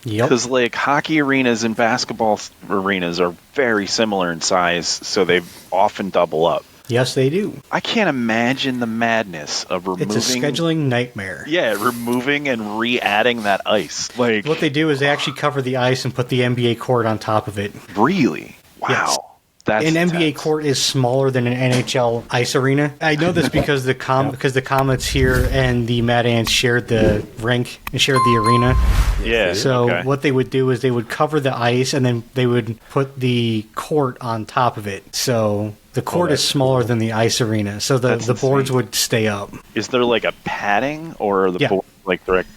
A: Yep.
B: Because hockey arenas and basketball arenas are very similar in size, so they often double up.
A: Yes, they do.
B: I can't imagine the madness of removing...
A: It's a scheduling nightmare.
B: Yeah, removing and re-adding that ice.
A: What they do is they actually cover the ice and put the NBA court on top of it.
B: Really? Wow.
A: Yes.
B: That's
A: an
B: intense.
A: NBA court is smaller than an NHL ice arena. I know this because the Comets here and the Mad Ants shared the rink and shared the arena.
B: Yeah.
A: So what they would do is they would cover the ice and then they would put the court on top of it. So the court is smaller than the ice arena. So the boards would stay up.
B: Is there a padding or are the boards direct?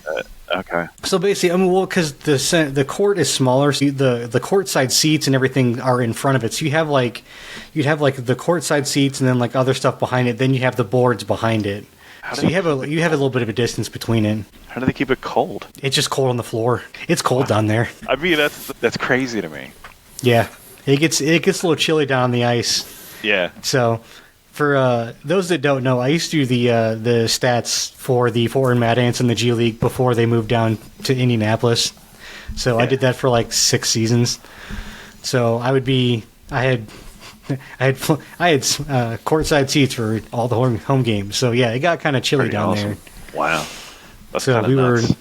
B: Okay.
A: So basically, because the court is smaller, so the courtside seats and everything are in front of it. So you'd have the courtside seats and then other stuff behind it. Then you have the boards behind it. So you have a little bit of a distance between it.
B: How do they keep it cold?
A: It's just cold on the floor. It's cold down there.
B: I mean, that's crazy to me.
A: Yeah, it gets a little chilly down on the ice.
B: Yeah.
A: So, for those that don't know, I used to do the stats for the foreign Mad Ants in the G League before they moved down to Indianapolis. So I did that for 6 seasons. So I had courtside seats for all the home games. So yeah, it got kind of chilly down there.
B: Wow. That's
A: so we
B: nuts.
A: were.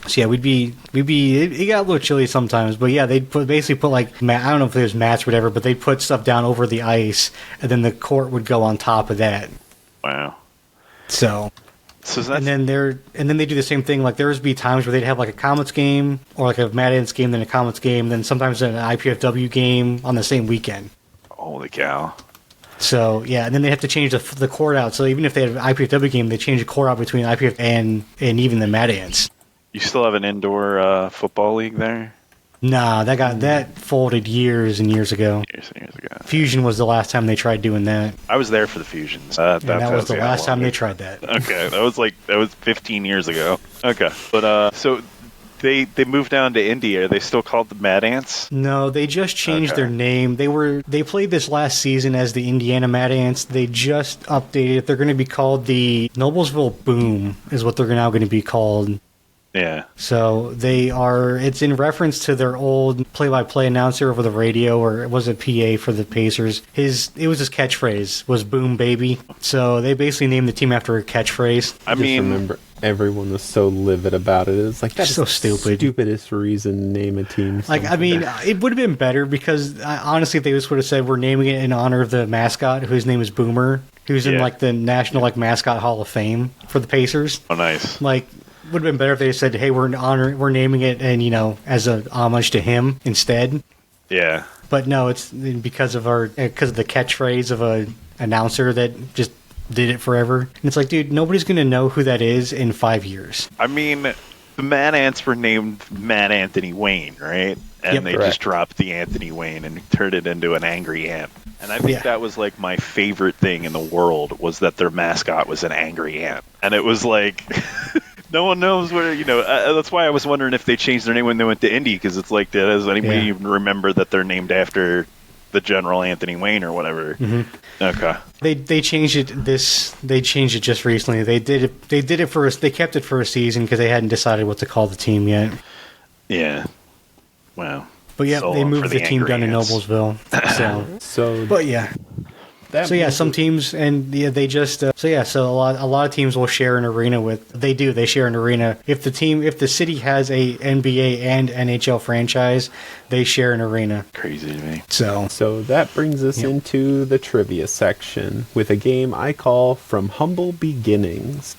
A: So yeah, it got a little chilly sometimes, but yeah, they'd basically put I don't know if there's mats or whatever, but they'd put stuff down over the ice, and then the court would go on top of that.
B: Wow.
A: So and then they do the same thing. There would be times where they'd have a Comets game or a Mad Ants game, then a Comets game, then sometimes an IPFW game on the same weekend.
B: Holy cow.
A: So, yeah, and then they have to change the court out. So even if they had an IPFW game, they change the court out between IPF and even the Mad Ants.
B: You still have an indoor football league there?
A: Nah, that folded years and years ago.
B: Years and years ago.
A: Fusion was the last time they tried doing that.
B: I was there for the Fusions.
A: That was the last time they tried that.
B: Okay, that was 15 years ago. Okay, but so they moved down to Indy. Are they still called the Mad Ants?
A: No, they just changed their name. They played this last season as the Indiana Mad Ants. They just updated it. They're going to be called the Noblesville Boom is what they're now going to be called.
B: Yeah.
A: So it's in reference to their old play-by-play announcer over the radio, or it was a PA for the Pacers. It was his catchphrase, was boom baby. So they basically named the team after a catchphrase.
C: I remember everyone was so livid about it. It's that's
A: so stupid.
C: Stupidest reason to name a team.
A: It would have been better because honestly, if they just would have said we're naming it in honor of the mascot, whose name is Boomer, who's in the National Mascot Hall of Fame for the Pacers.
B: Oh, nice.
A: Would have been better if they said, "Hey, we're naming it," and as a homage to him instead.
B: Yeah.
A: But no, it's because of the catchphrase of a announcer that just did it forever. And it's dude, nobody's gonna know who that is in 5 years.
B: I mean, the Mad Ants were named Mad Anthony Wayne, right? And they just dropped the Anthony Wayne and turned it into an angry ant. And I think that was my favorite thing in the world was that their mascot was an angry ant. And it was no one knows where, that's why I was wondering if they changed their name when they went to Indy, because it's does anybody even remember that they're named after the General Anthony Wayne or whatever? Mm-hmm. Okay.
A: They changed it they changed it just recently. They kept it for a season because they hadn't decided what to call the team yet.
B: Yeah. Wow.
A: But yeah, they moved the team down to Noblesville. But yeah. Some teams, and they just so a lot of teams will share an arena with. They share an arena. If the city has a NBA and NHL franchise, they share an arena.
B: Crazy to me.
C: So that brings us into the trivia section with a game I call From Humble Beginnings.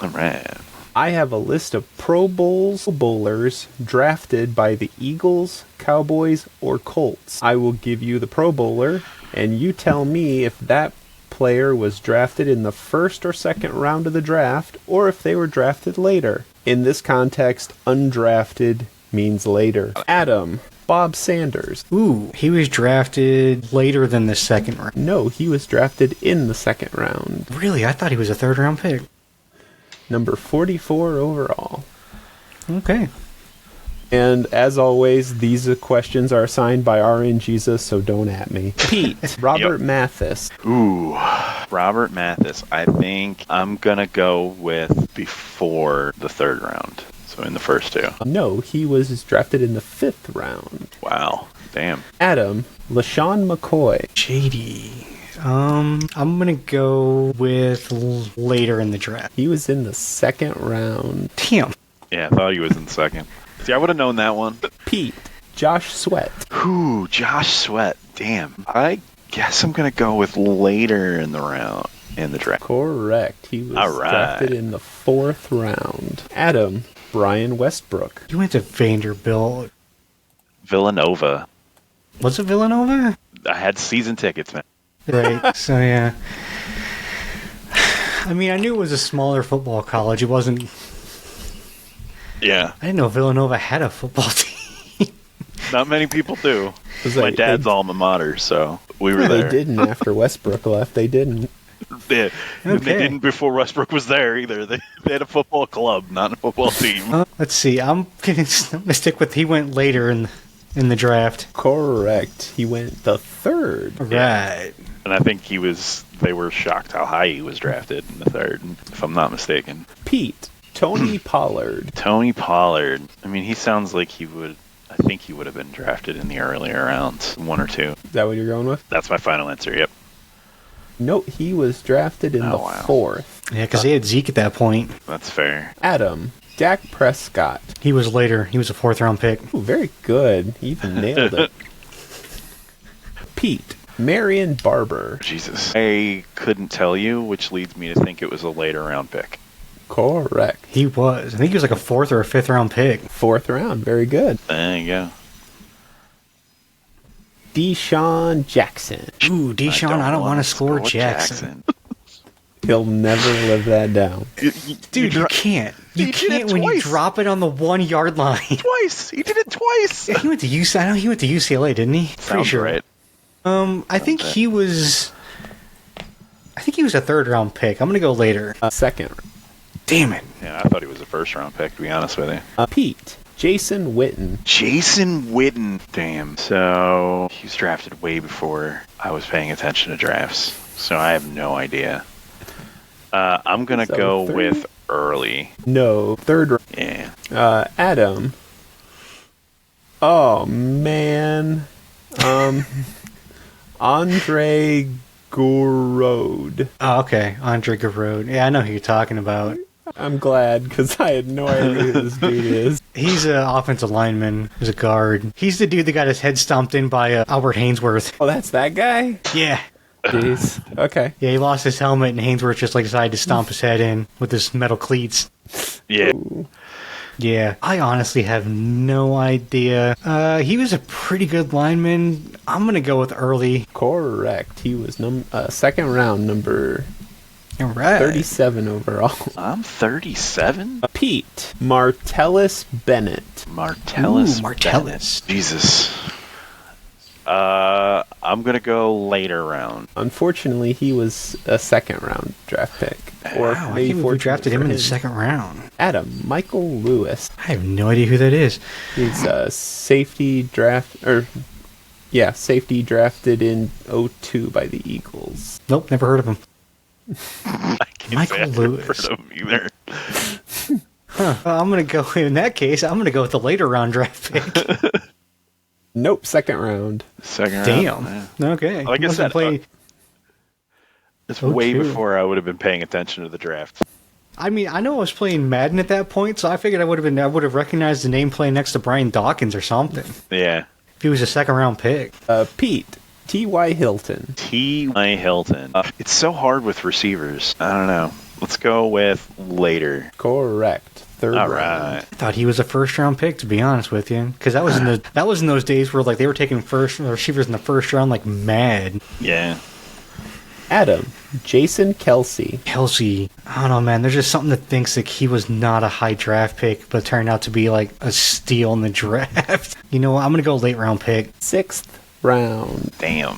B: All right.
C: I have a list of Pro Bowlers drafted by the Eagles, Cowboys, or Colts. I will give you the Pro Bowler, and you tell me if that player was drafted in the first or second round of the draft, or if they were drafted later. In this context, undrafted means later. Adam, Bob Sanders.
A: Ooh, he was drafted later than the second round.
C: No, he was drafted in the second round.
A: Really? I thought he was a third-round pick.
C: Number 44 overall.
A: Okay.
C: And as always, these questions are assigned by RN Jesus, so don't at me. Pete, Robert Mathis.
B: Ooh, Robert Mathis. I think I'm going to go with before the third round. So in the first two.
C: No, he was drafted in the fifth round.
B: Wow. Damn.
C: Adam, LaShawn McCoy.
A: JD. I'm going to go with later in the draft.
C: He was in the second round.
A: Damn.
B: Yeah, I thought he was in the second. See, I would have known that one.
C: Pete, Josh Sweat.
B: Ooh, Josh Sweat. Damn. I guess I'm going to go with later in the round, in the draft.
C: Correct. He was drafted in the fourth round. Adam, Brian Westbrook.
A: You went to Vanderbilt.
B: Villanova.
A: Was it Villanova?
B: I had season tickets, man.
A: Right, so yeah. I mean, I knew it was a smaller football college. It wasn't...
B: Yeah.
A: I didn't know Villanova had a football team.
B: Not many people do. My dad's alma mater, so we were there.
C: They didn't after Westbrook left. They didn't.
B: They didn't before Westbrook was there either. They had a football club, not a football team.
A: Let's see. I'm gonna stick with he went later in the draft.
C: Correct. He went the third.
A: Right. Yeah.
B: And I think they were shocked how high he was drafted in the third, if I'm not mistaken.
C: Pete, Tony Pollard.
B: Tony Pollard. I mean, he sounds like I think he would have been drafted in the earlier rounds, one or two.
C: Is that what you're going with?
B: That's my final answer, yep.
C: No, he was drafted in the fourth.
A: Yeah, because they had Zeke at that point.
B: That's fair.
C: Adam, Dak Prescott.
A: He was later. He was a fourth-round pick.
C: Ooh, very good. He even nailed it. Pete, Marion Barber.
B: Jesus. I couldn't tell you, which leads me to think it was a later round pick.
C: Correct.
A: He was. I think he was like a fourth or a fifth-round pick.
C: Fourth round. Very good.
B: There you go.
C: Deshaun Jackson.
A: Ooh, Deshaun, I don't want to score Jackson.
C: He'll never live that down.
A: Dude, you can't. You can't when you drop it on the 1 yard line.
B: Twice. He did it twice.
A: Yeah, he went to UCLA. I know he went to UCLA, didn't he? Pretty sure.
B: Right.
A: I think he was a third-round pick. I'm going to go later.
C: Second.
A: Damn it.
B: Yeah, I thought he was a first-round pick, to be honest with you.
C: Pete, Jason Witten.
B: Jason Witten. Damn. So, he was drafted way before I was paying attention to drafts. So, I have no idea. I'm going to go with early.
C: No, third.
B: Yeah.
C: Adam. Oh, man. Andre Gourode.
A: Oh, okay. Andre Gourode. Yeah, I know who you're talking about.
C: I'm glad, because I had no idea who this dude is.
A: He's an offensive lineman. He's a guard. He's the dude that got his head stomped in by Albert Hainsworth.
C: Oh, that's that guy?
A: Yeah.
C: Jeez. Okay.
A: Yeah, he lost his helmet, and Hainsworth just decided to stomp his head in with his metal cleats.
B: Yeah.
C: Ooh.
A: Yeah, I honestly have no idea. He was a pretty good lineman. I'm going to go with early.
C: Correct. He was second round, number
A: All right.
C: 37 overall.
B: I'm 37?
C: Pete, Martellus Bennett.
A: Martellus.
B: Jesus. I'm going to go later round.
C: Unfortunately, he was a second round draft pick.
A: Or wow, maybe we drafted him in the second round.
C: Adam, Michael Lewis.
A: I have no idea who that is.
C: He's a safety drafted in 2002 by the Eagles.
A: Nope, never heard of him.
B: I can't
A: Michael Lewis.
B: Heard of him either.
A: Huh. Well, I'm going to go, in that case, I'm going to go with the later round draft pick.
C: Nope, second round.
B: Second
A: Damn.
B: round.
A: Okay.
B: Like I said, it's way
A: true.
B: before I would have been paying attention to the draft.
A: I mean, I know I was playing Madden at that point, so I figured I would have recognized the name playing next to Brian Dawkins or something.
B: Yeah.
A: If he was a second round pick.
C: Pete, T.Y. Hilton.
B: T.Y. Hilton. It's so hard with receivers. I don't know. Let's go with later.
C: Correct. Third
B: All
C: round.
B: right.
A: I thought he was a first round pick, to be honest with you, because that was in those days where like they were taking first receivers in the first round like mad.
B: Yeah.
C: Adam, Jason Kelsey.
A: Kelsey, I don't know, man. There's just something that thinks like he was not a high draft pick, but turned out to be like a steal in the draft. You know what? I'm gonna go late round pick.
C: Sixth round.
B: Damn.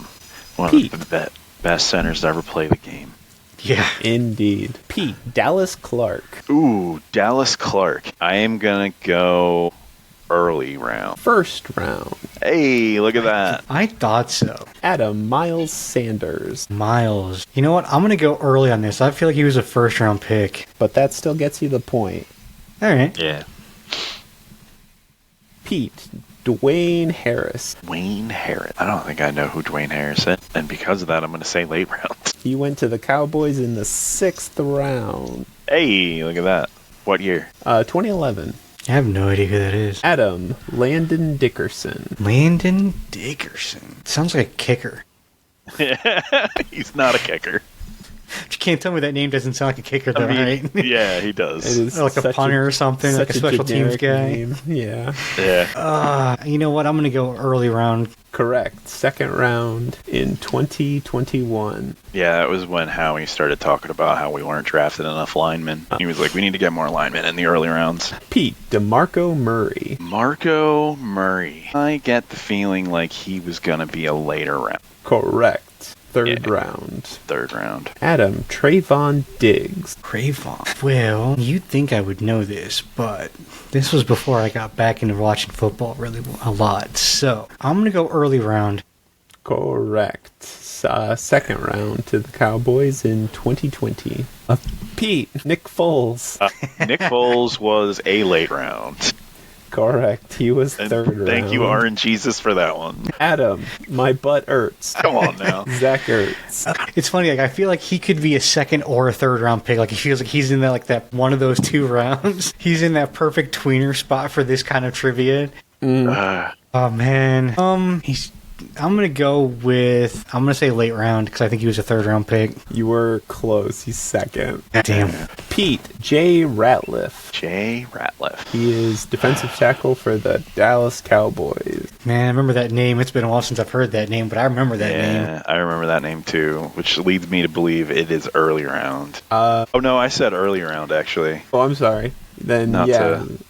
B: One
C: Pete.
B: of the best centers to ever play the game.
A: Yeah.
C: Indeed. Pete, Dallas Clark.
B: Ooh, Dallas Clark. I am going to go early round.
C: First round.
B: Hey, look at that.
A: I thought so.
C: Adam, Miles Sanders.
A: Miles. You know what? I'm gonna go early on this. I feel like he was a first round pick.
C: But that still gets you the point.
A: All right.
B: Yeah.
C: Pete, Dwayne Harris.
B: Dwayne Harris. I don't think I know who Dwayne Harris is. And because of that, I'm going to say late round.
C: He went to the Cowboys in the 6th round.
B: Hey, look at that. What year?
C: 2011.
A: I have no idea who that is.
C: Adam, Landon Dickerson.
A: Landon Dickerson. Sounds like a kicker.
B: He's not a kicker.
A: But you can't tell me that name doesn't sound like a kicker, though, right?
B: Yeah, he does.
C: It is
A: Like a punter or something, like a special teams guy.
C: Name. Yeah.
B: Yeah.
A: You know what? I'm going to go early round.
C: Correct. Second round in 2021.
B: Yeah, that was when Howie started talking about how we weren't drafted enough linemen. He was like, we need to get more linemen in the early rounds.
C: Pete, DeMarco Murray.
B: Marco Murray. I get the feeling like he was going to be a later round.
C: Correct. Third round.
B: Third round.
C: Adam, Trayvon Diggs.
A: Trayvon. Well, you'd think I would know this, but this was before I got back into watching football really a lot. So I'm going to go early round.
C: Correct. Second round to the Cowboys in 2020. Pete, Nick Foles.
B: Nick Foles was a late round.
C: Correct. He was
B: And
C: third round.
B: thank you, Orange Jesus, for that one.
C: Adam, my butt hurts.
B: Come on now.
C: Zach Ertz.
A: It's funny, like I feel like he could be a second or a third round pick. Like he feels like he's in that one of those two rounds. He's in that perfect tweener spot for this kind of trivia. Oh man. I'm gonna say late round because I think he was a third round pick.
C: You were close. He's second.
A: Damn.
C: Pete, Jay Ratliff.
B: Jay Ratliff.
C: He is defensive tackle for the Dallas Cowboys.
A: Man, I remember that name. It's been a while since I've heard that name, but I remember that name.
B: Yeah, I remember that name too, which leads me to believe it is early round. Oh no, I said early round actually.
C: Oh, I'm sorry. Then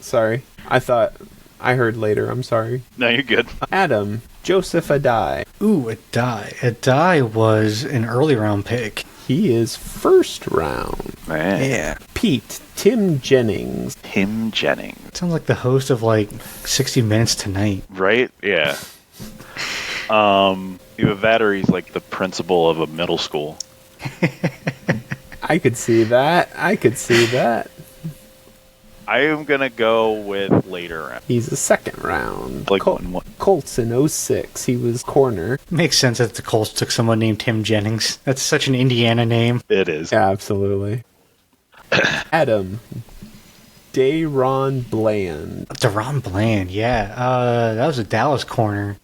C: sorry. I thought I heard later. I'm sorry.
B: No, you're good.
C: Adam, Joseph Adai.
A: Ooh, Adai. Adai was an early round pick.
C: He is first round.
B: Man.
A: Yeah.
C: Pete, Tim Jennings.
B: Tim Jennings.
A: Sounds like the host of like 60 Minutes Tonight.
B: Right? Yeah. Either that or he's like the principal of a middle school.
C: I could see that.
B: I am gonna go with later round.
C: He's a second round.
B: Like
C: Colts in 06. He was corner.
A: Makes sense that the Colts took someone named Tim Jennings. That's such an Indiana name.
B: It is.
C: Yeah, absolutely. Adam, Dayron Bland.
A: Deron Bland, yeah. That was a Dallas corner.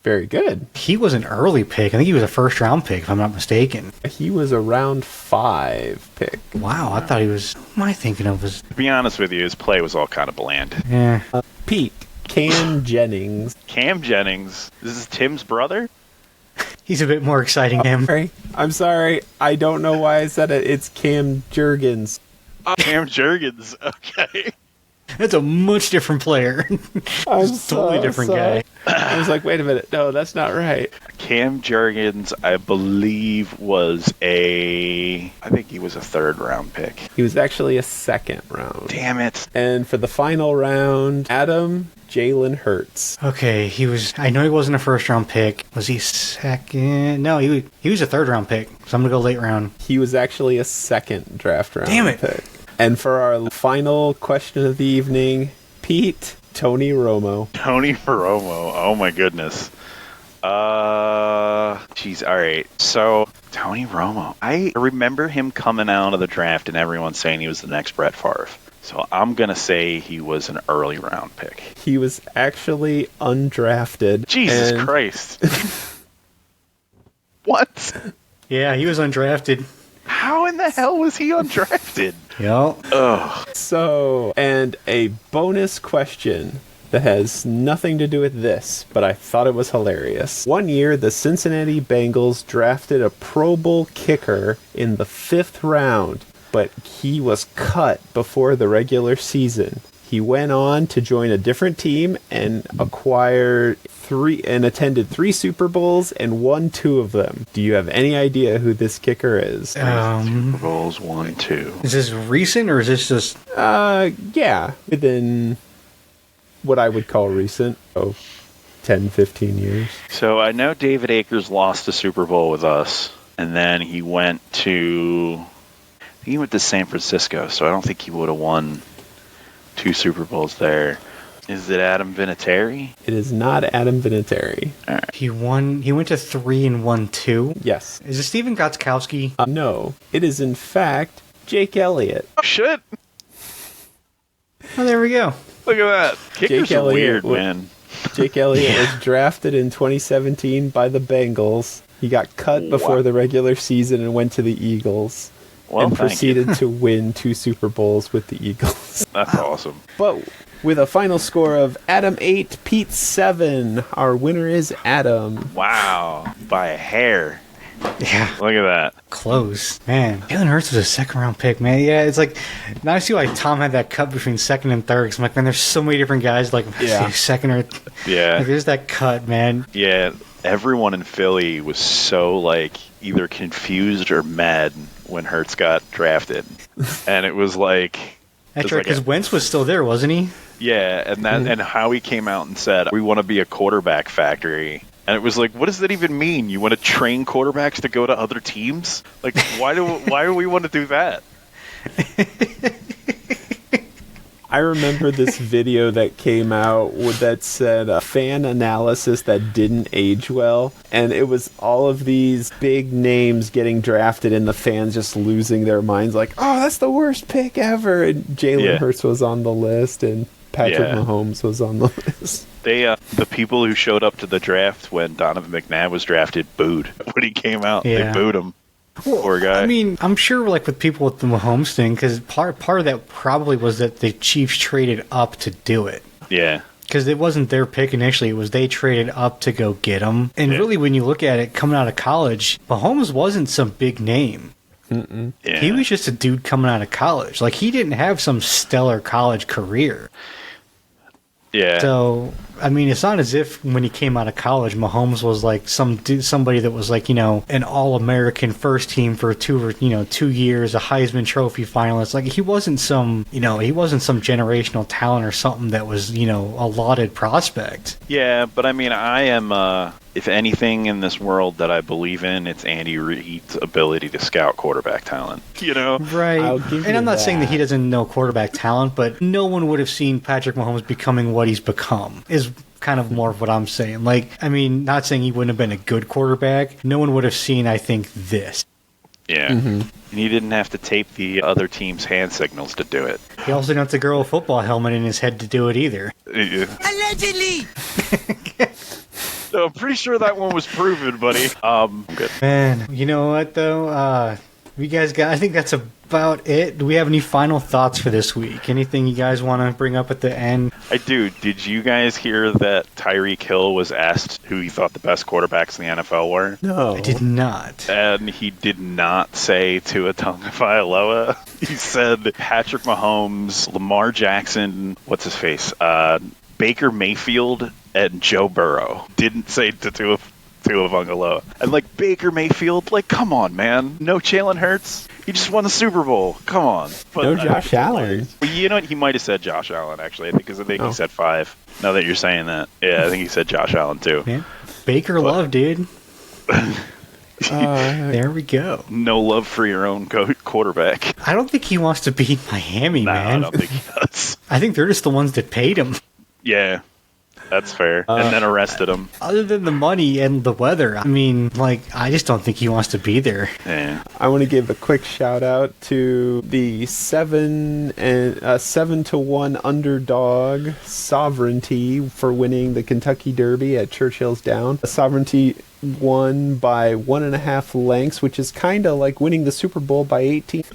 C: Very good.
A: He was an early pick. I think he was a first round pick, if I'm not mistaken.
C: He was a round 5 pick.
A: Wow, I thought he was. What am I thinking of?
B: To be honest with you, his play was all kind of bland.
A: Yeah.
C: Pete, Cam Jennings.
B: Cam Jennings. This is Tim's brother?
A: He's a bit more exciting than him.
C: I'm sorry. I don't know why I said it. It's Cam Jurgens.
B: Cam Jurgens. Okay.
A: That's a much different player. Totally different guy.
C: I was like, wait a minute. No, that's not right.
B: Cam Jurgens, I believe, I think he was a third round pick.
C: He was actually a second round.
B: Damn it.
C: And for the final round, Adam, Jalen Hurts.
A: Okay, I know he wasn't a first round pick. Was he second? No, he was a third round pick. So I'm going to go late round.
C: He was actually a second draft round
A: Damn it.
C: pick. And for our final question of the evening, Pete, Tony Romo.
B: Tony Romo. Oh my goodness. Jeez. All right. So Tony Romo. I remember him coming out of the draft and everyone saying he was the next Brett Favre. So I'm gonna say he was an early round pick.
C: He was actually undrafted.
B: Jesus Christ. What?
A: Yeah, he was undrafted.
B: How in the hell was he undrafted?
A: Yep.
B: Ugh.
C: So, and a bonus question that has nothing to do with this, but I thought it was hilarious. One year, the Cincinnati Bengals drafted a Pro Bowl kicker in the 5th round, but he was cut before the regular season. He went on to join a different team and attended 3 Super Bowls and won 2 of them. Do you have any idea who this kicker is?
B: Super Bowls 1, 2.
A: Is this recent or is this just...
C: Yeah, within what I would call recent. 10, 15 years.
B: So I know David Akers lost the Super Bowl with us, and then he went to San Francisco, so I don't think he would have won 2 Super Bowls there. Is it Adam Vinatieri?
C: It is not Adam Vinatieri.
B: All right.
A: He went to 3 and won 2?
C: Yes.
A: Is it Steven Gostkowski?
C: No. It is, in fact, Jake Elliott.
B: Oh, shit.
A: Oh, there we go.
B: Look at that. Kickers
C: Jake
B: are
C: Elliott,
B: weird, man.
C: Jake Elliott was drafted in 2017 by the Bengals. He got cut before the regular season and went to the Eagles. And proceeded to win 2 Super Bowls with the Eagles.
B: That's awesome.
C: But with a final score of Adam 8, Pete 7, our winner is Adam.
B: Wow. By a hair.
A: Yeah.
B: Look at that.
A: Close. Man, Jalen Hurts was a 2nd-round pick, man. Yeah, it's like, now I see why Tom had that cut between 2nd and 3rd. Cause I'm like, man, there's so many different guys, like, 2nd or...
B: Yeah.
A: Like, there's that cut, man.
B: Yeah, everyone in Philly was so, like, either confused or mad when Hurts got drafted. And it was like...
A: That's right, because Wentz was still there, wasn't he?
B: Yeah, and that and Howie came out and said, we want to be a quarterback factory. And it was like, what does that even mean? You want to train quarterbacks to go to other teams? Like, why do we want to do that?
C: I remember this video that came out that said a fan analysis that didn't age well, and it was all of these big names getting drafted and the fans just losing their minds like, oh, that's the worst pick ever, and Jalen Hurts was on the list and Patrick Mahomes was on the list.
B: The people who showed up to the draft when Donovan McNabb was drafted booed when he came out. They booed him.
A: Well,
B: poor guy.
A: I mean, I'm sure, like with people with the Mahomes thing, because part of that probably was that the Chiefs traded up to do it.
B: Yeah.
A: Because it wasn't their pick initially; it was they traded up to go get him. And really, when you look at it, coming out of college, Mahomes wasn't some big name.
C: Yeah.
A: He was just a dude coming out of college. Like, he didn't have some stellar college career.
B: Yeah.
A: So, I mean, it's not as if when he came out of college, Mahomes was like somebody that was like, an All-American first team for 2 years, a Heisman Trophy finalist. Like, he wasn't some generational talent or something that was, a lauded prospect.
B: Yeah, but I mean, I am, if anything in this world that I believe in, it's Andy Reid's ability to scout quarterback talent.
A: Right. And I'm not saying that he doesn't know quarterback talent, but no one would have seen Patrick Mahomes becoming what he's become, is kind of more of what I'm saying. Like, I mean, not saying he wouldn't have been a good quarterback. No one would have seen, I think, this.
B: Yeah. Mm-hmm. And he didn't have to tape the other team's hand signals to do it.
A: He also didn't have to grow a football helmet in his head to do it either.
D: Allegedly!
B: No, I'm pretty sure that one was proven, buddy. I'm good.
A: Man, you know what, though? You guys I think that's about it. Do we have any final thoughts for this week? Anything you guys want to bring up at the end?
B: I do. Did you guys hear that Tyreek Hill was asked who he thought the best quarterbacks in the NFL were?
C: No.
A: I did not.
B: And he did not say Tua Tagovailoa. He said Patrick Mahomes, Lamar Jackson, what's his face? Baker Mayfield and Joe Burrow. Didn't say Tua Tagovailoa. And like Baker Mayfield, like come on, man. No Jalen Hurts. He just won the Super Bowl. Come on.
C: But, no Josh Allen.
B: Well, you know what? He might have said Josh Allen actually. I think he said 5. Now that you're saying that, yeah, I think he said Josh Allen too.
A: Yeah. Baker love, dude. There we go.
B: No love for your own quarterback.
A: I don't think he wants to be Miami, man.
B: I don't think he does.
A: I think they're just the ones that paid him.
B: Yeah, that's fair. And then arrested him.
A: Other than the money and the weather, I mean, like, I just don't think he wants to be there.
B: Yeah.
C: I want to give a quick shout out to the 7-1 underdog Sovereignty for winning the Kentucky Derby at Churchill's Down. Sovereignty won by 1.5 lengths, which is kind of like winning the Super Bowl by 18.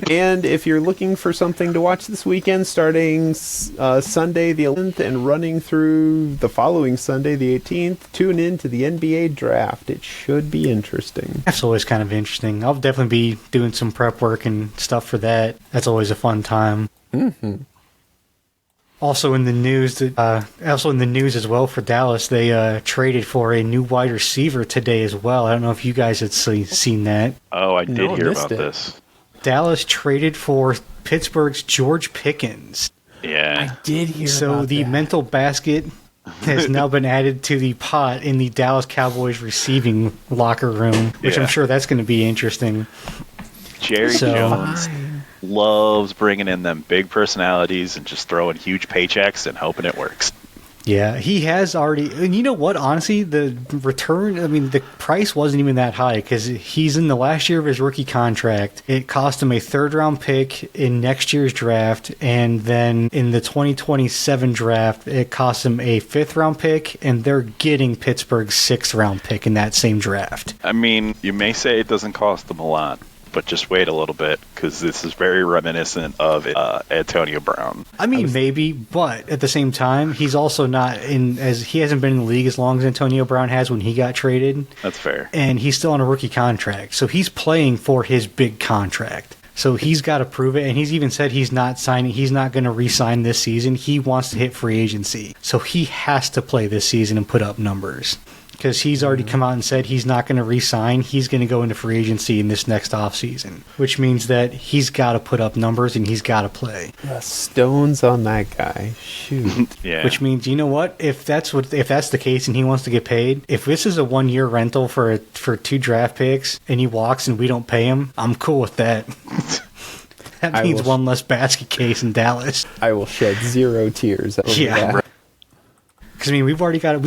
C: And if you're looking for something to watch this weekend, starting Sunday the 11th and running through the following Sunday the 18th, tune in to the NBA draft. It should be interesting.
A: That's always kind of interesting. I'll definitely be doing some prep work and stuff for that. That's always a fun time.
C: Mm-hmm.
A: Also in the news, as well for Dallas, they traded for a new wide receiver today as well. I don't know if you guys had seen that.
B: Oh, I did hear about this.
A: Dallas traded for Pittsburgh's George Pickens.
B: Yeah.
C: I did hear
A: so
C: about
A: the
C: that.
A: mental basket has now been added to the pot in the Dallas Cowboys receiving locker room, which I'm sure that's going to be interesting.
B: Jerry Jones loves bringing in them big personalities and just throwing huge paychecks and hoping it works.
A: Yeah, he has already. And you know what? Honestly, the return, I mean, the price wasn't even that high because he's in the last year of his rookie contract. It cost him a 3rd-round pick in next year's draft. And then in the 2027 draft, it cost him a 5th-round pick. And they're getting Pittsburgh's 6th-round pick in that same draft.
B: I mean, you may say it doesn't cost them a lot, but just wait a little bit because this is very reminiscent of Antonio Brown.
A: I mean, maybe, but at the same time, he's also not he hasn't been in the league as long as Antonio Brown has when he got traded.
B: That's fair.
A: And he's still on a rookie contract, so he's playing for his big contract. So he's got to prove it, and he's even said he's not going to re-sign this season. He wants to hit free agency. So he has to play this season and put up numbers. Because he's already come out and said he's not going to re-sign. He's going to go into free agency in this next offseason, which means that he's got to put up numbers and he's got to play.
C: The stones on that guy. Shoot.
B: Yeah.
A: Which means, you know what? If that's the case and he wants to get paid, if this is a 1-year rental for 2 draft picks and he walks and we don't pay him, I'm cool with that. That means one less basket case in Dallas.
C: I will shed 0 tears over that.
A: Because, I mean, we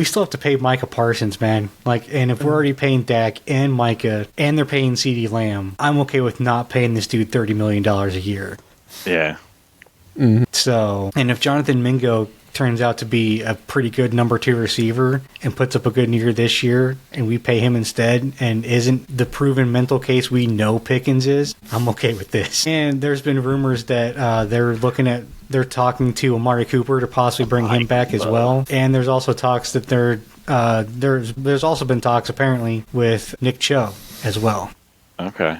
A: still have to pay Micah Parsons, man. And if we're already paying Dak and Micah, and they're paying CeeDee Lamb, I'm okay with not paying this dude $30 million a year.
B: Yeah.
C: Mm-hmm.
A: So, and if Jonathan Mingo turns out to be a pretty good number 2 receiver and puts up a good year this year, and we pay him instead, and isn't the proven mental case we know Pickens is, I'm okay with this. And there's been rumors that they're talking to Amari Cooper to possibly bring him back as well. And there's also talks that there's also been talks apparently with Nick Chubb as well.
B: Okay.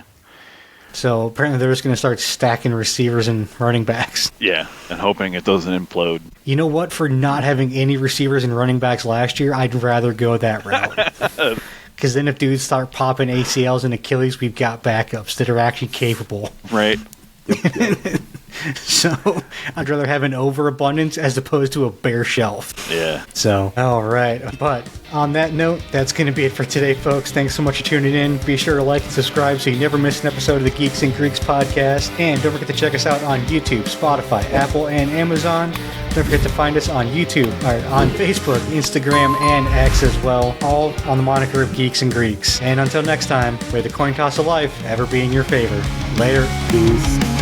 A: So apparently they're just going to start stacking receivers and running backs.
B: Yeah, and hoping it doesn't implode.
A: You know what? For not having any receivers and running backs last year, I'd rather go that route. Because then if dudes start popping ACLs and Achilles, we've got backups that are actually capable.
B: Right.
A: So I'd rather have an overabundance as opposed to a bare shelf.
B: Yeah.
A: So, all right. But on that note, that's going to be it for today, folks. Thanks so much for tuning in. Be sure to like and subscribe so you never miss an episode of the Geeks and Greeks podcast. And don't forget to check us out on YouTube, Spotify, Apple, and Amazon. Don't forget to find us on YouTube, or on Facebook, Instagram, and X as well, all on the moniker of Geeks and Greeks. And until next time, may the coin toss of life ever be in your favor. Later.
C: Peace.